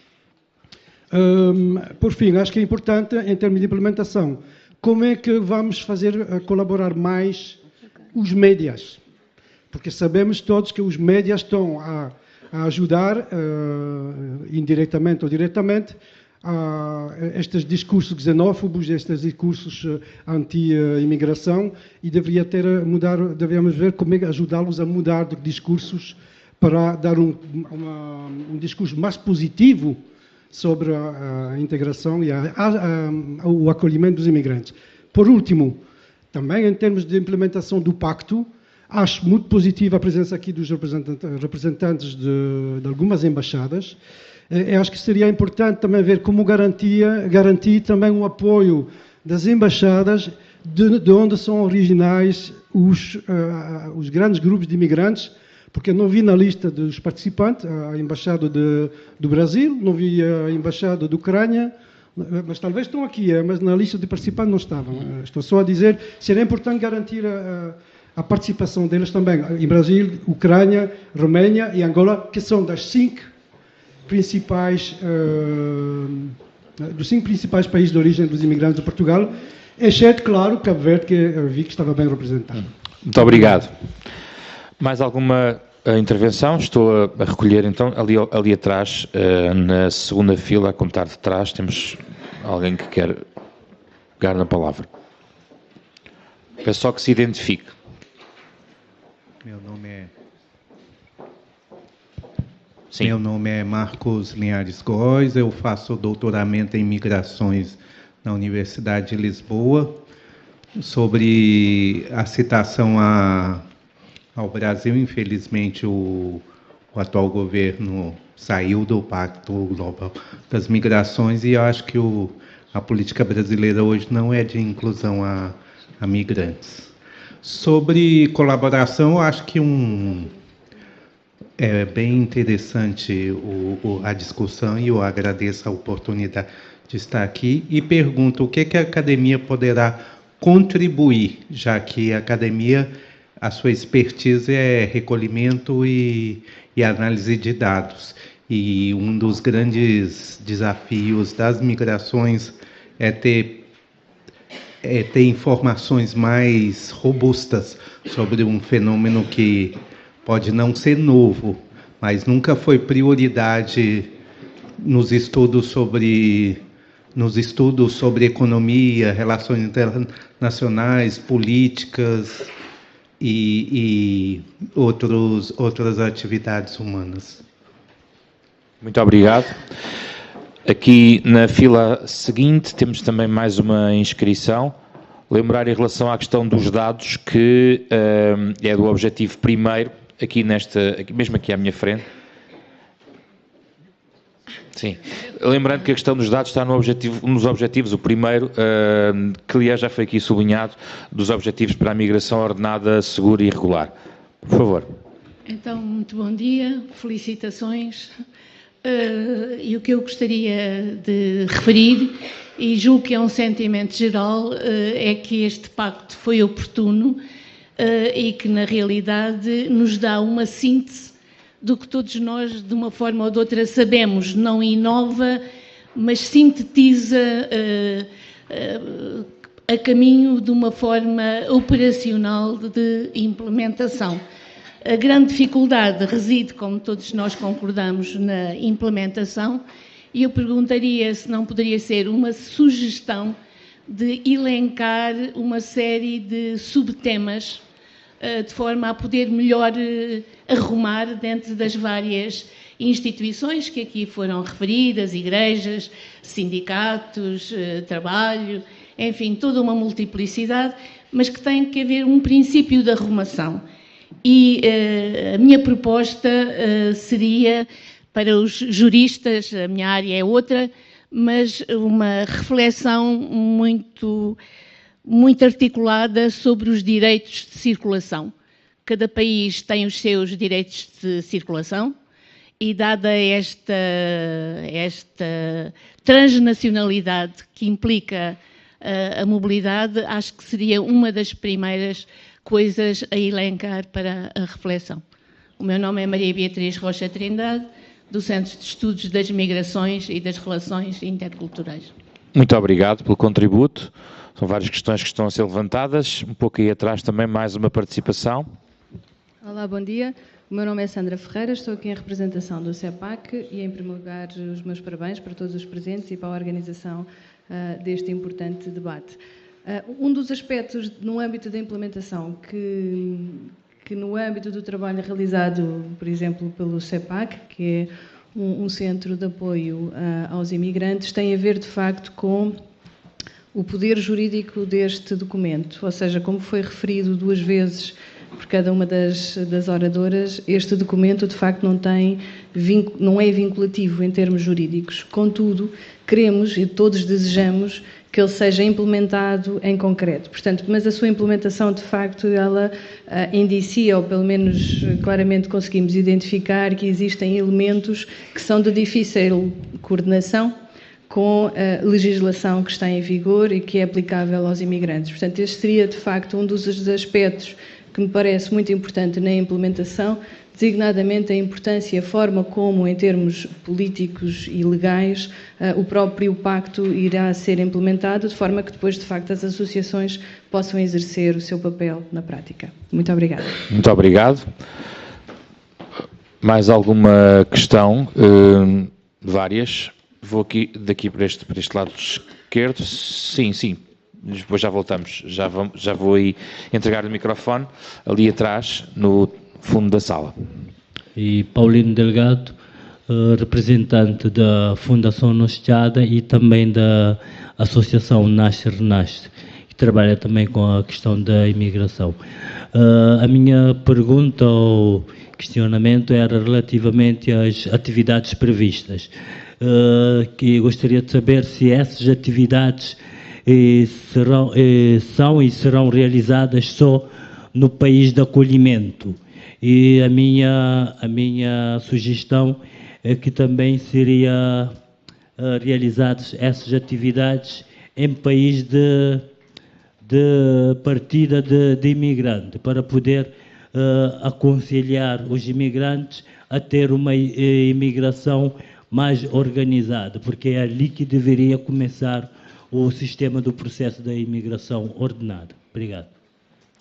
Por fim, acho que é importante, em termos de implementação, como é que vamos fazer colaborar mais os médias? Porque sabemos todos que os médias estão a ajudar, indiretamente ou diretamente, a estes discursos xenófobos, estes discursos anti-imigração, e deveríamos ver como é que ajudá-los a mudar de discursos para dar um discurso mais positivo sobre a integração e o acolhimento dos imigrantes. Por último, também em termos de implementação do pacto, acho muito positiva a presença aqui dos representantes de algumas embaixadas. Eu acho que seria importante também ver como garantir também o apoio das embaixadas de onde são originais os grandes grupos de imigrantes, porque eu não vi na lista dos participantes a embaixada do Brasil, não vi a embaixada da Ucrânia, mas talvez estão aqui, mas na lista de participantes não estavam. Estou só a dizer, seria importante garantir a participação deles também, em Brasil, Ucrânia, Roménia e Angola, que são dos cinco principais países de origem dos imigrantes de Portugal, exceto, claro, Cabo Verde, que eu vi que estava bem representado. Muito obrigado. Mais alguma intervenção? Estou a recolher, então, ali atrás, na segunda fila, a contar de trás, temos alguém que quer pegar na palavra. Peço só que se identifique. Meu nome é Marcos Linhares Góes, eu faço doutoramento em migrações na Universidade de Lisboa. Sobre a citação ao Brasil, infelizmente o atual governo saiu do Pacto Global das Migrações e eu acho que a política brasileira hoje não é de inclusão a migrantes. Sobre colaboração, eu acho que é bem interessante a discussão e eu agradeço a oportunidade de estar aqui e pergunto o que a academia poderá contribuir, já que a academia, a sua expertise é recolhimento e análise de dados. E um dos grandes desafios das migrações é ter informações mais robustas sobre um fenômeno que pode não ser novo, mas nunca foi prioridade nos estudos sobre economia, relações internacionais, políticas e outras atividades humanas. Muito obrigado. Aqui na fila seguinte temos também mais uma inscrição. Lembrar em relação à questão dos dados que é do objetivo primeiro, mesmo aqui à minha frente. Sim. Lembrando que a questão dos dados está um dos objetivos, o primeiro, que aliás já foi aqui sublinhado, dos objetivos para a migração ordenada, segura e regular. Por favor. Então, muito bom dia, felicitações. E o que eu gostaria de referir, e julgo que é um sentimento geral, é que este pacto foi oportuno e que, na realidade, nos dá uma síntese do que todos nós, de uma forma ou de outra, sabemos. Não inova, mas sintetiza a caminho de uma forma operacional de implementação. A grande dificuldade reside, como todos nós concordamos, na implementação, e eu perguntaria se não poderia ser uma sugestão de elencar uma série de subtemas, de forma a poder melhor arrumar dentro das várias instituições que aqui foram referidas, igrejas, sindicatos, trabalho, enfim, toda uma multiplicidade, mas que tem que haver um princípio de arrumação. E a minha proposta seria, para os juristas, a minha área é outra, mas uma reflexão muito articulada sobre os direitos de circulação. Cada país tem os seus direitos de circulação e, dada esta transnacionalidade que implica a mobilidade, acho que seria uma das primeiras coisas a elencar para a reflexão. O meu nome é Maria Beatriz Rocha Trindade, do Centro de Estudos das Migrações e das Relações Interculturais. Muito obrigado pelo contributo. São várias questões que estão a ser levantadas. Um pouco aí atrás também mais uma participação. Olá, bom dia. O meu nome é Sandra Ferreira, estou aqui em representação do CEPAC e, em primeiro lugar, os meus parabéns para todos os presentes e para a organização deste importante debate. Um dos aspectos no âmbito da implementação que no âmbito do trabalho realizado, por exemplo, pelo CEPAC, que é um centro de apoio aos imigrantes, tem a ver, de facto, com o poder jurídico deste documento. Ou seja, como foi referido 2 vezes por cada uma das oradoras, este documento, de facto, não é vinculativo em termos jurídicos. Contudo, queremos e todos desejamos que ele seja implementado em concreto. Portanto, mas a sua implementação, de facto, ela indicia, ou pelo menos claramente conseguimos identificar, que existem elementos que são de difícil coordenação com a legislação que está em vigor e que é aplicável aos imigrantes. Portanto, este seria, de facto, um dos aspectos que me parece muito importante na implementação, designadamente a importância e a forma como, em termos políticos e legais, o próprio pacto irá ser implementado, de forma que depois, de facto, as associações possam exercer o seu papel na prática. Muito obrigada. Muito obrigado. Mais alguma questão? Várias. Vou daqui para este lado esquerdo. Sim. Depois já voltamos. Já vou aí entregar o microfone ali atrás, no fundo da sala. E Paulino Delgado, representante da Fundação Nostada e também da Associação Nasce Renasce, que trabalha também com a questão da imigração. A minha pergunta ou questionamento era relativamente às atividades previstas, que gostaria de saber se essas atividades são e serão realizadas só no país de acolhimento. E a minha sugestão é que também seria realizadas essas atividades em país de partida de imigrante, para poder aconselhar os imigrantes a ter uma imigração mais organizada, porque é ali que deveria começar o sistema do processo da imigração ordenada. Obrigado.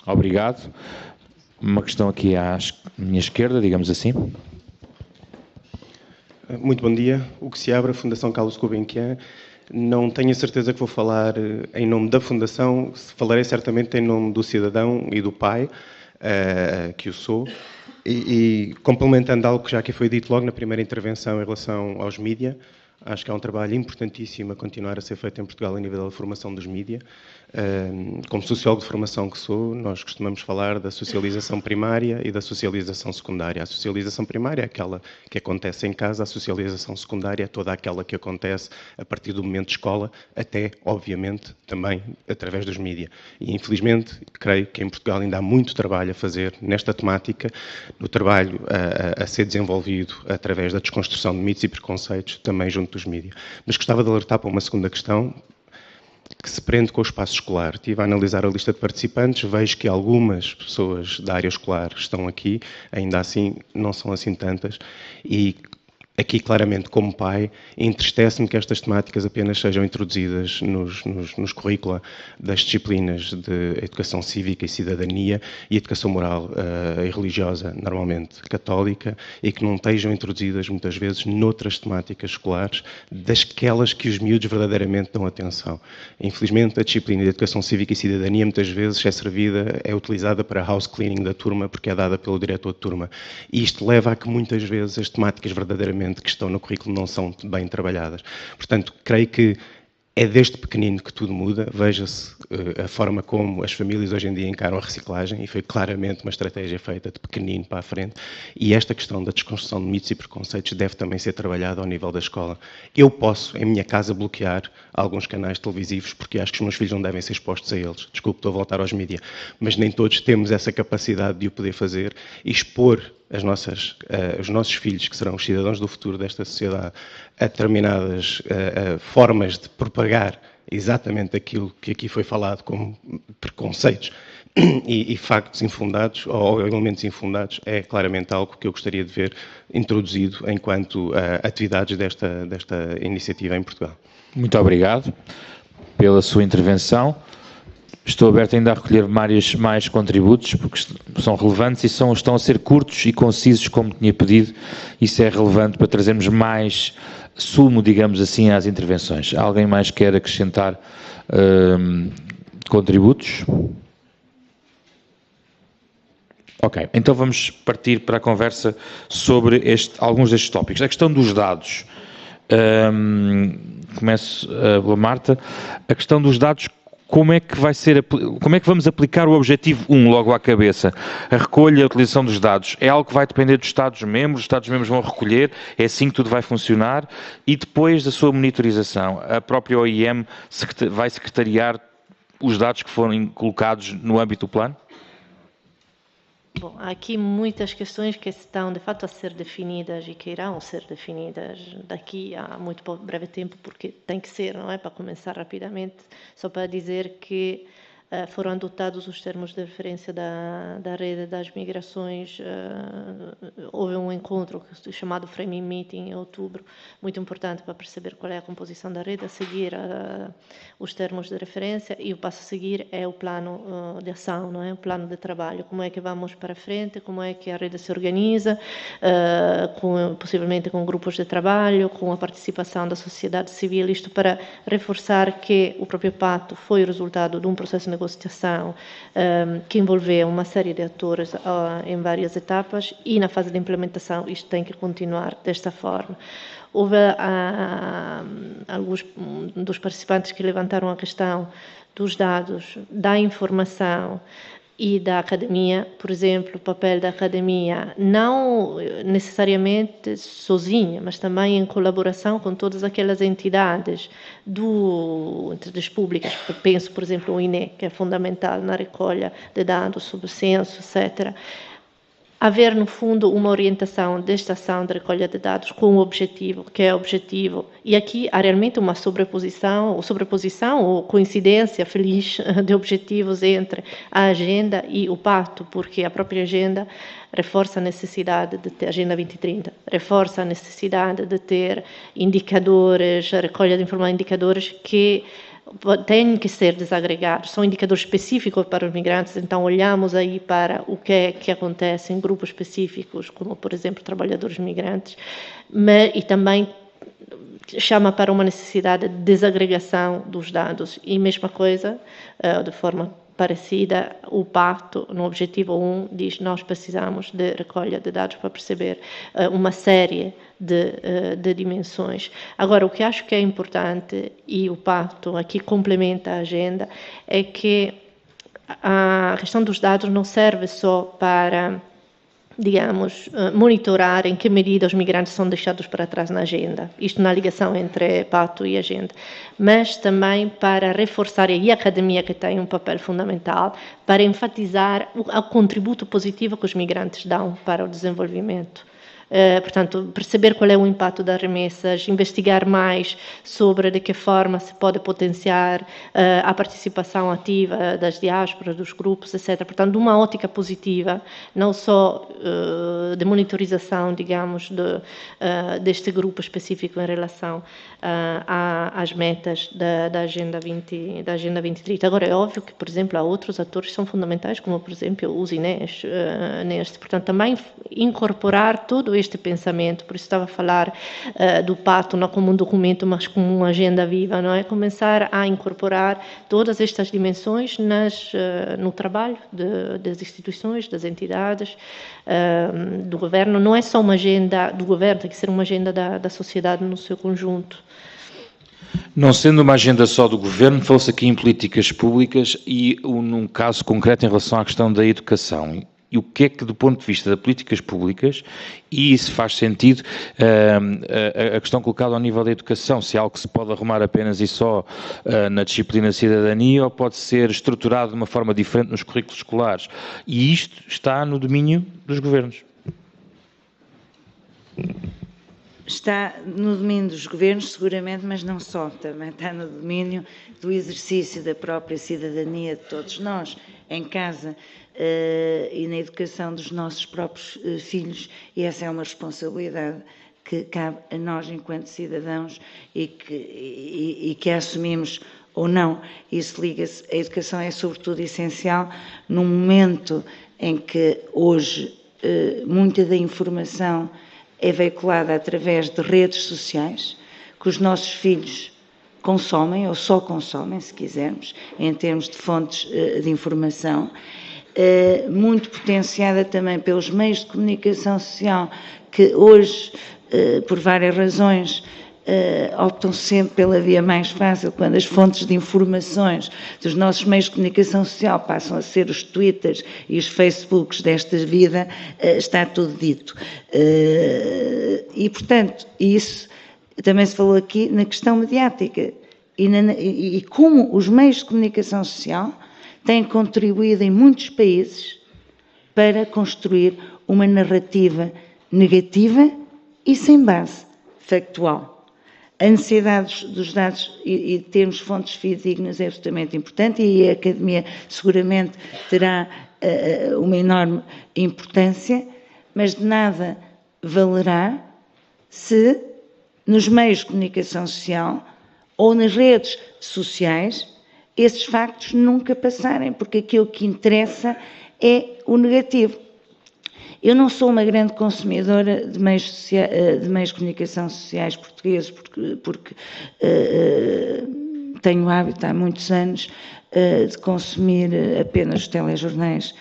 Obrigado. Uma questão aqui à minha esquerda, digamos assim. Muito bom dia. Hugo Seabra, Fundação Carlos Gulbenkian. Não tenho a certeza que vou falar em nome da Fundação, falarei certamente em nome do cidadão e do pai, que eu sou, e complementando algo que já aqui foi dito logo na primeira intervenção em relação aos mídia, acho que há um trabalho importantíssimo a continuar a ser feito em Portugal a nível da formação dos mídia. Como sociólogo de formação que sou, nós costumamos falar da socialização primária e da socialização secundária. A socialização primária é aquela que acontece em casa, a socialização secundária é toda aquela que acontece a partir do momento de escola, até, obviamente, também através dos mídias. E, infelizmente, creio que em Portugal ainda há muito trabalho a fazer nesta temática, no trabalho a ser desenvolvido através da desconstrução de mitos e preconceitos, também junto dos mídias. Mas gostava de alertar para uma segunda questão, que se prende com o espaço escolar. Estive a analisar a lista de participantes, vejo que algumas pessoas da área escolar estão aqui, ainda assim não são assim tantas, e aqui claramente como pai, entristece-me que estas temáticas apenas sejam introduzidas nos currícula das disciplinas de educação cívica e cidadania e educação moral e religiosa, normalmente católica, e que não estejam introduzidas muitas vezes noutras temáticas escolares, dasquelas que os miúdos verdadeiramente dão atenção. Infelizmente, a disciplina de educação cívica e cidadania muitas vezes é utilizada para house cleaning da turma, porque é dada pelo diretor de turma. E isto leva a que muitas vezes as temáticas verdadeiramente que estão no currículo não são bem trabalhadas. Portanto, creio que é desde pequenino que tudo muda. Veja-se a forma como as famílias hoje em dia encaram a reciclagem, e foi claramente uma estratégia feita de pequenino para a frente, e esta questão da desconstrução de mitos e preconceitos deve também ser trabalhada ao nível da escola. Eu posso, em minha casa, bloquear alguns canais televisivos, porque acho que os meus filhos não devem ser expostos a eles. Desculpe, estou a voltar aos mídias, mas nem todos temos essa capacidade de o poder fazer e expor os nossos filhos, que serão os cidadãos do futuro desta sociedade, a determinadas formas de propagar exatamente aquilo que aqui foi falado como preconceitos e factos infundados ou elementos infundados, é claramente algo que eu gostaria de ver introduzido enquanto atividades desta iniciativa em Portugal. Muito obrigado pela sua intervenção. Estou aberto ainda a recolher mais contributos, porque são relevantes e estão a ser curtos e concisos, como tinha pedido. Isso é relevante para trazermos mais sumo, digamos assim, às intervenções. Alguém mais quer acrescentar contributos? Ok, então vamos partir para a conversa sobre alguns destes tópicos. A questão dos dados. Começo pela Marta. A questão dos dados. Como é que vamos aplicar o objetivo 1 logo à cabeça? A recolha e a utilização dos dados é algo que vai depender dos Estados-membros, os Estados-membros vão recolher, é assim que tudo vai funcionar, e depois da sua monitorização, a própria OIM vai secretariar os dados que forem colocados no âmbito do plano? Bom, há aqui muitas questões que estão, de fato, a ser definidas e que irão ser definidas daqui a muito breve tempo, porque tem que ser, não é? Para começar rapidamente, só para dizer que foram adotados os termos de referência da rede das migrações. Houve um encontro chamado Framing Meeting em outubro, muito importante para perceber qual é a composição da rede, a seguir os termos de referência, e o passo a seguir é o plano de ação, não é? O plano de trabalho, como é que vamos para frente, como é que a rede se organiza, possivelmente com grupos de trabalho, com a participação da sociedade civil, isto para reforçar que o próprio pacto foi o resultado de um processo de negociação que envolveu uma série de atores em várias etapas, e na fase de implementação isto tem que continuar desta forma. Houve alguns dos participantes que levantaram a questão dos dados, da informação e da academia, por exemplo, o papel da academia, não necessariamente sozinha, mas também em colaboração com todas aquelas entidades públicas. Penso, por exemplo, o INE, que é fundamental na recolha de dados sobre o censo, etc. Haver, no fundo, uma orientação desta ação de recolha de dados com um objetivo, que é objetivo, e aqui há realmente uma sobreposição ou coincidência feliz de objetivos entre a agenda e o pacto, porque a própria agenda reforça a necessidade de ter, Agenda 2030, reforça a necessidade de ter indicadores, a recolha de informações, indicadores que têm que ser desagregados, são indicadores específicos para os migrantes, então olhamos aí para o que é que acontece em grupos específicos, como, por exemplo, trabalhadores migrantes, e também chama para uma necessidade de desagregação dos dados, e mesma coisa, de forma parecida, o pacto, no objetivo 1, diz nós precisamos de recolha de dados para perceber uma série de dimensões. Agora, o que acho que é importante, e o pacto aqui complementa a agenda, é que a questão dos dados não serve só para, digamos, monitorar em que medida os migrantes são deixados para trás na agenda, isto na ligação entre pacto e agenda, mas também para reforçar, e a academia que tem um papel fundamental, para enfatizar o contributo positivo que os migrantes dão para o desenvolvimento. Portanto, perceber qual é o impacto das remessas, investigar mais sobre de que forma se pode potenciar a participação ativa das diásporas, dos grupos, etc. Portanto, de uma ótica positiva, não só de monitorização, digamos, deste grupo específico em relação às metas da Agenda 2030. Agora, é óbvio que, por exemplo, há outros atores que são fundamentais, como, por exemplo, os INES, portanto, também incorporar todo este pensamento, por isso estava a falar do pacto não como um documento, mas como uma agenda viva, não é? Começar a incorporar todas estas dimensões no trabalho das instituições, das entidades, do governo. Não é só uma agenda do governo, tem que ser uma agenda da sociedade no seu conjunto. Não sendo uma agenda só do governo, falou-se aqui em políticas públicas e num caso concreto em relação à questão da educação. E o que é que, do ponto de vista das políticas públicas, e isso faz sentido, a questão colocada ao nível da educação, se é algo que se pode arrumar apenas e só na disciplina de cidadania ou pode ser estruturado de uma forma diferente nos currículos escolares. E isto está no domínio dos governos. Está no domínio dos governos, seguramente, mas não só. Também está no domínio do exercício da própria cidadania de todos nós, em casa, e na educação dos nossos próprios filhos, e essa é uma responsabilidade que cabe a nós enquanto cidadãos e que a assumimos ou não. Isso liga-se, a educação é sobretudo essencial num momento em que hoje muita da informação é veiculada através de redes sociais, que os nossos filhos consomem, ou só consomem, se quisermos, em termos de fontes de informação, muito potenciada também pelos meios de comunicação social, que hoje, por várias razões, optam sempre pela via mais fácil, quando as fontes de informações dos nossos meios de comunicação social passam a ser os Twitters e os Facebooks desta vida, está tudo dito. E, portanto, isso também se falou aqui na questão mediática e como os meios de comunicação social têm contribuído em muitos países para construir uma narrativa negativa e sem base factual. A necessidade dos dados e de termos fontes fidedignas é absolutamente importante e a Academia seguramente terá uma enorme importância, mas de nada valerá se nos meios de comunicação social ou nas redes sociais esses factos nunca passarem, porque aquilo que interessa é o negativo. Eu não sou uma grande consumidora de meios de comunicação sociais portugueses, porque tenho o hábito há muitos anos de consumir apenas os telejornais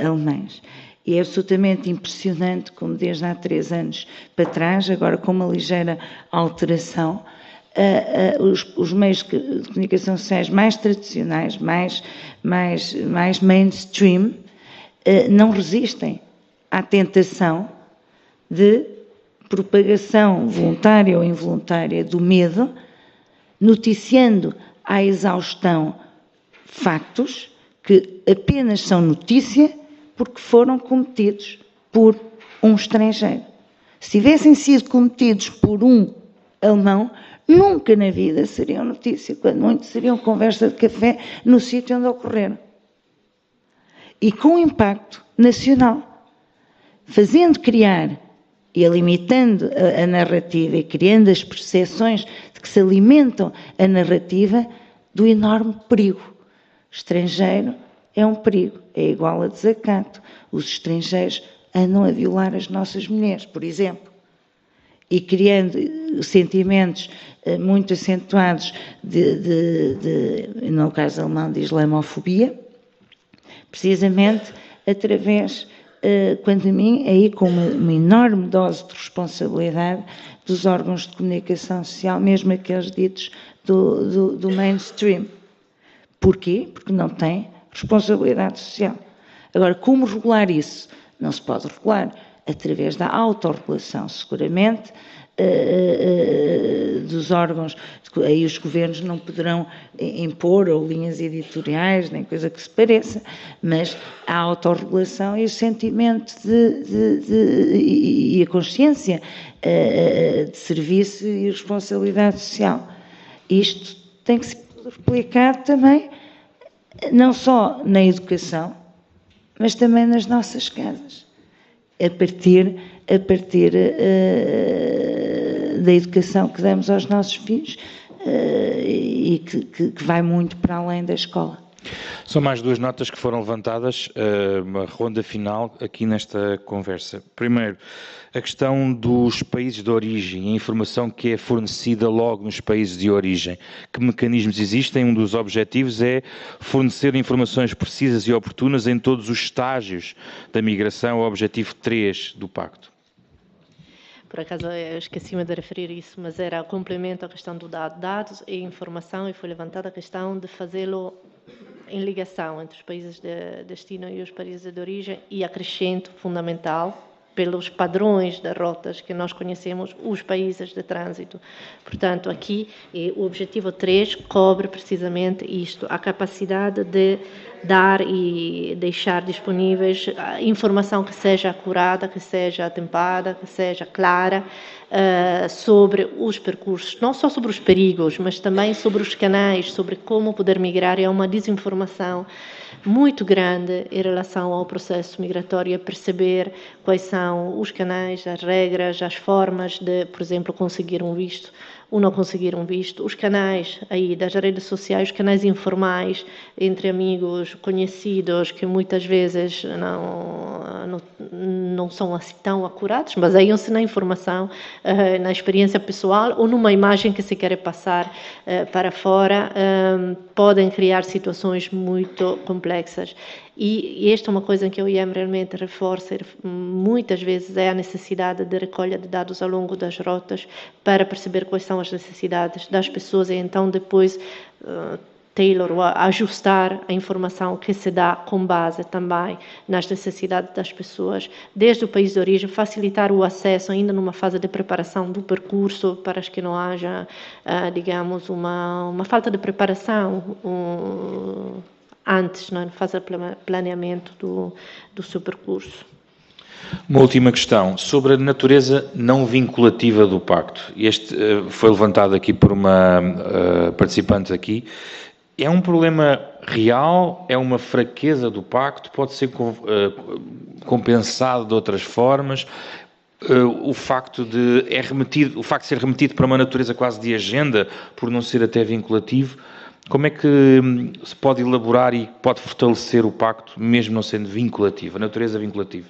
alemães. E é absolutamente impressionante como desde há 3 anos para trás, agora com uma ligeira alteração, os meios de comunicação sociais mais tradicionais, mais mainstream, não resistem à tentação de propagação voluntária ou involuntária do medo, noticiando à exaustão factos que apenas são notícia porque foram cometidos por um estrangeiro. Se tivessem sido cometidos por um alemão, nunca na vida seriam notícia, quando muito seriam conversa de café no sítio onde ocorreram. E com impacto nacional, fazendo criar e limitando a narrativa e criando as percepções de que se alimentam a narrativa do enorme perigo. O estrangeiro é um perigo, é igual a desacato. Os estrangeiros andam a violar as nossas mulheres, por exemplo, e criando sentimentos muito acentuados no caso alemão, de islamofobia, precisamente através, quanto a mim, aí com uma enorme dose de responsabilidade dos órgãos de comunicação social, mesmo aqueles ditos do mainstream. Porquê? Porque não têm responsabilidade social. Agora, como regular isso? Não se pode regular através da autorregulação, seguramente, dos órgãos. Aí os governos não poderão impor ou linhas editoriais, nem coisa que se pareça, mas a autorregulação e o sentimento e a consciência de serviço e responsabilidade social. Isto tem que ser replicado também, não só na educação, mas também nas nossas casas, a partir da educação que damos aos nossos filhos e que vai muito para além da escola. São mais duas notas que foram levantadas, uma ronda final aqui nesta conversa. Primeiro, a questão dos países de origem, a informação que é fornecida logo nos países de origem. Que mecanismos existem? Um dos objetivos é fornecer informações precisas e oportunas em todos os estágios da migração, o objetivo 3 do Pacto. Por acaso, eu esqueci-me de referir isso, mas era complemento à questão do dados e informação, e foi levantada a questão de fazê-lo em ligação entre os países de destino e os países de origem, e acrescento fundamental, pelos padrões de rotas que nós conhecemos, os países de trânsito. Portanto, aqui o objetivo 3 cobre precisamente isto, a capacidade de dar e deixar disponíveis informação que seja acurada, que seja atempada, que seja clara, sobre os percursos, não só sobre os perigos, mas também sobre os canais, sobre como poder migrar. É uma desinformação muito grande em relação ao processo migratório, a perceber quais são os canais, as regras, as formas de, por exemplo, conseguir um visto ou não conseguir um visto, os canais aí das redes sociais, os canais informais entre amigos, conhecidos, que muitas vezes não são assim tão acurados, baseiam-se na informação, na experiência pessoal ou numa imagem que se quer passar para fora, podem criar situações muito complexas. E esta é uma coisa que o IEM realmente reforça muitas vezes, é a necessidade de recolha de dados ao longo das rotas para perceber quais são as necessidades das pessoas e então depois tailor, ou ajustar a informação que se dá com base também nas necessidades das pessoas, desde o país de origem, facilitar o acesso ainda numa fase de preparação do percurso para que não haja, digamos, uma falta de preparação antes, não é? Faz o planeamento do seu percurso. Uma última questão, sobre a natureza não vinculativa do pacto. Este foi levantado aqui por uma participante aqui. É um problema real? É uma fraqueza do pacto? Pode ser compensado de outras formas? O facto de ser remetido para uma natureza quase de agenda, por não ser até vinculativo, como é que se pode elaborar e pode fortalecer o pacto, mesmo não sendo vinculativo, a natureza vinculativa?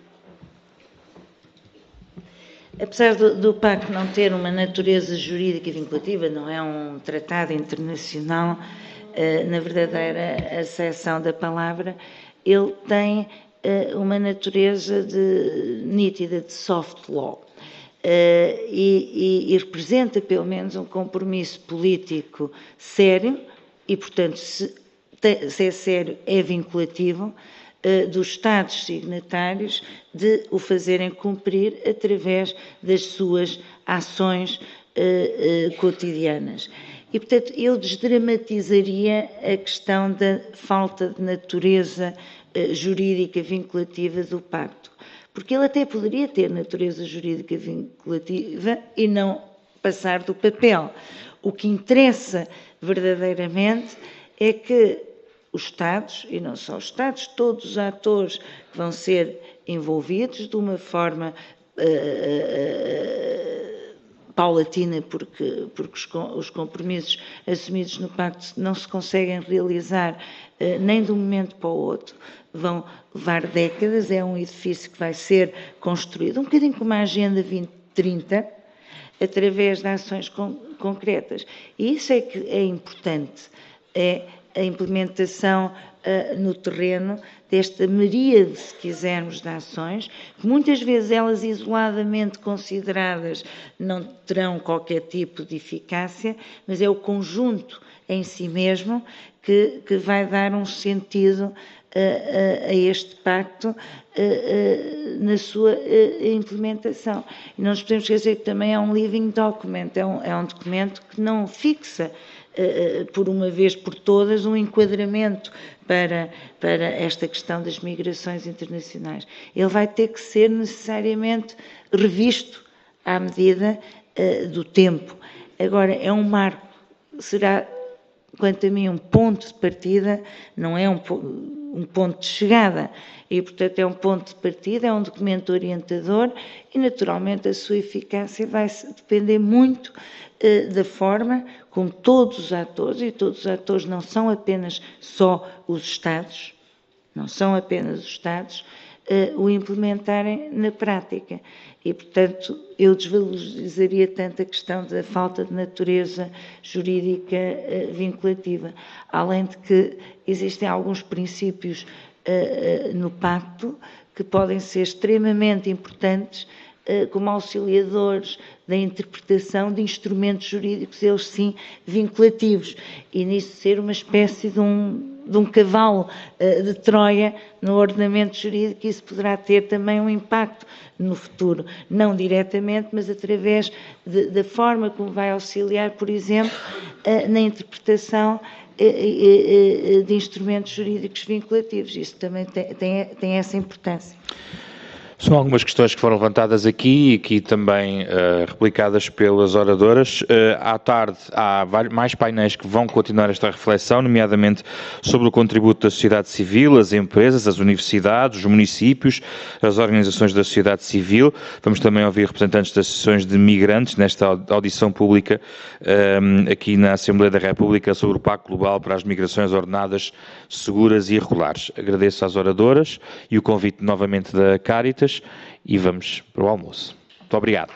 Apesar do pacto não ter uma natureza jurídica vinculativa, não é um tratado internacional, na verdadeira acessão da palavra, ele tem uma natureza nítida de soft law. E representa, pelo menos, um compromisso político sério, e, portanto, se é sério, é vinculativo, dos Estados signatários de o fazerem cumprir através das suas ações cotidianas. E, portanto, eu desdramatizaria a questão da falta de natureza jurídica vinculativa do pacto, porque ele até poderia ter natureza jurídica vinculativa e não passar do papel. O que interessa verdadeiramente é que os Estados, e não só os Estados, todos os atores que vão ser envolvidos de uma forma paulatina, porque os compromissos assumidos no Pacto não se conseguem realizar nem de um momento para o outro, vão levar décadas, é um edifício que vai ser construído, um bocadinho como a Agenda 2030, através de ações concretas. E isso é que é importante, é a implementação no terreno desta miríade, se quisermos, de ações, que muitas vezes elas isoladamente consideradas não terão qualquer tipo de eficácia, mas é o conjunto em si mesmo que vai dar um sentido a este pacto na sua implementação. E não nos podemos esquecer que também é um living document, é um documento que não fixa por uma vez por todas um enquadramento para esta questão das migrações internacionais. Ele vai ter que ser necessariamente revisto à medida do tempo. Agora, é um marco, será, quanto a mim, um ponto de partida, não é um ponto de chegada. E, portanto, é um ponto de partida, é um documento orientador e, naturalmente, a sua eficácia vai depender muito da forma como todos os atores, e todos os atores não são apenas só os Estados, não são apenas os Estados, o implementarem na prática. E, portanto, eu desvalorizaria tanto a questão da falta de natureza jurídica vinculativa. Além de que existem alguns princípios no pacto que podem ser extremamente importantes como auxiliadores da interpretação de instrumentos jurídicos, eles sim, vinculativos, e nisso ser uma espécie de um cavalo de Troia no ordenamento jurídico. Isso poderá ter também um impacto no futuro, não diretamente, mas através da forma como vai auxiliar, por exemplo, na interpretação de instrumentos jurídicos vinculativos. Isso também tem essa importância. São algumas questões que foram levantadas aqui e aqui também replicadas pelas oradoras. À tarde há mais painéis que vão continuar esta reflexão, nomeadamente sobre o contributo da sociedade civil, as empresas, as universidades, os municípios, as organizações da sociedade civil. Vamos também ouvir representantes das associações de migrantes nesta audição pública aqui na Assembleia da República sobre o Pacto Global para as Migrações Ordenadas, Seguras e Regulares. Agradeço às oradoras e o convite novamente da Caritas e vamos para o almoço. Muito obrigado.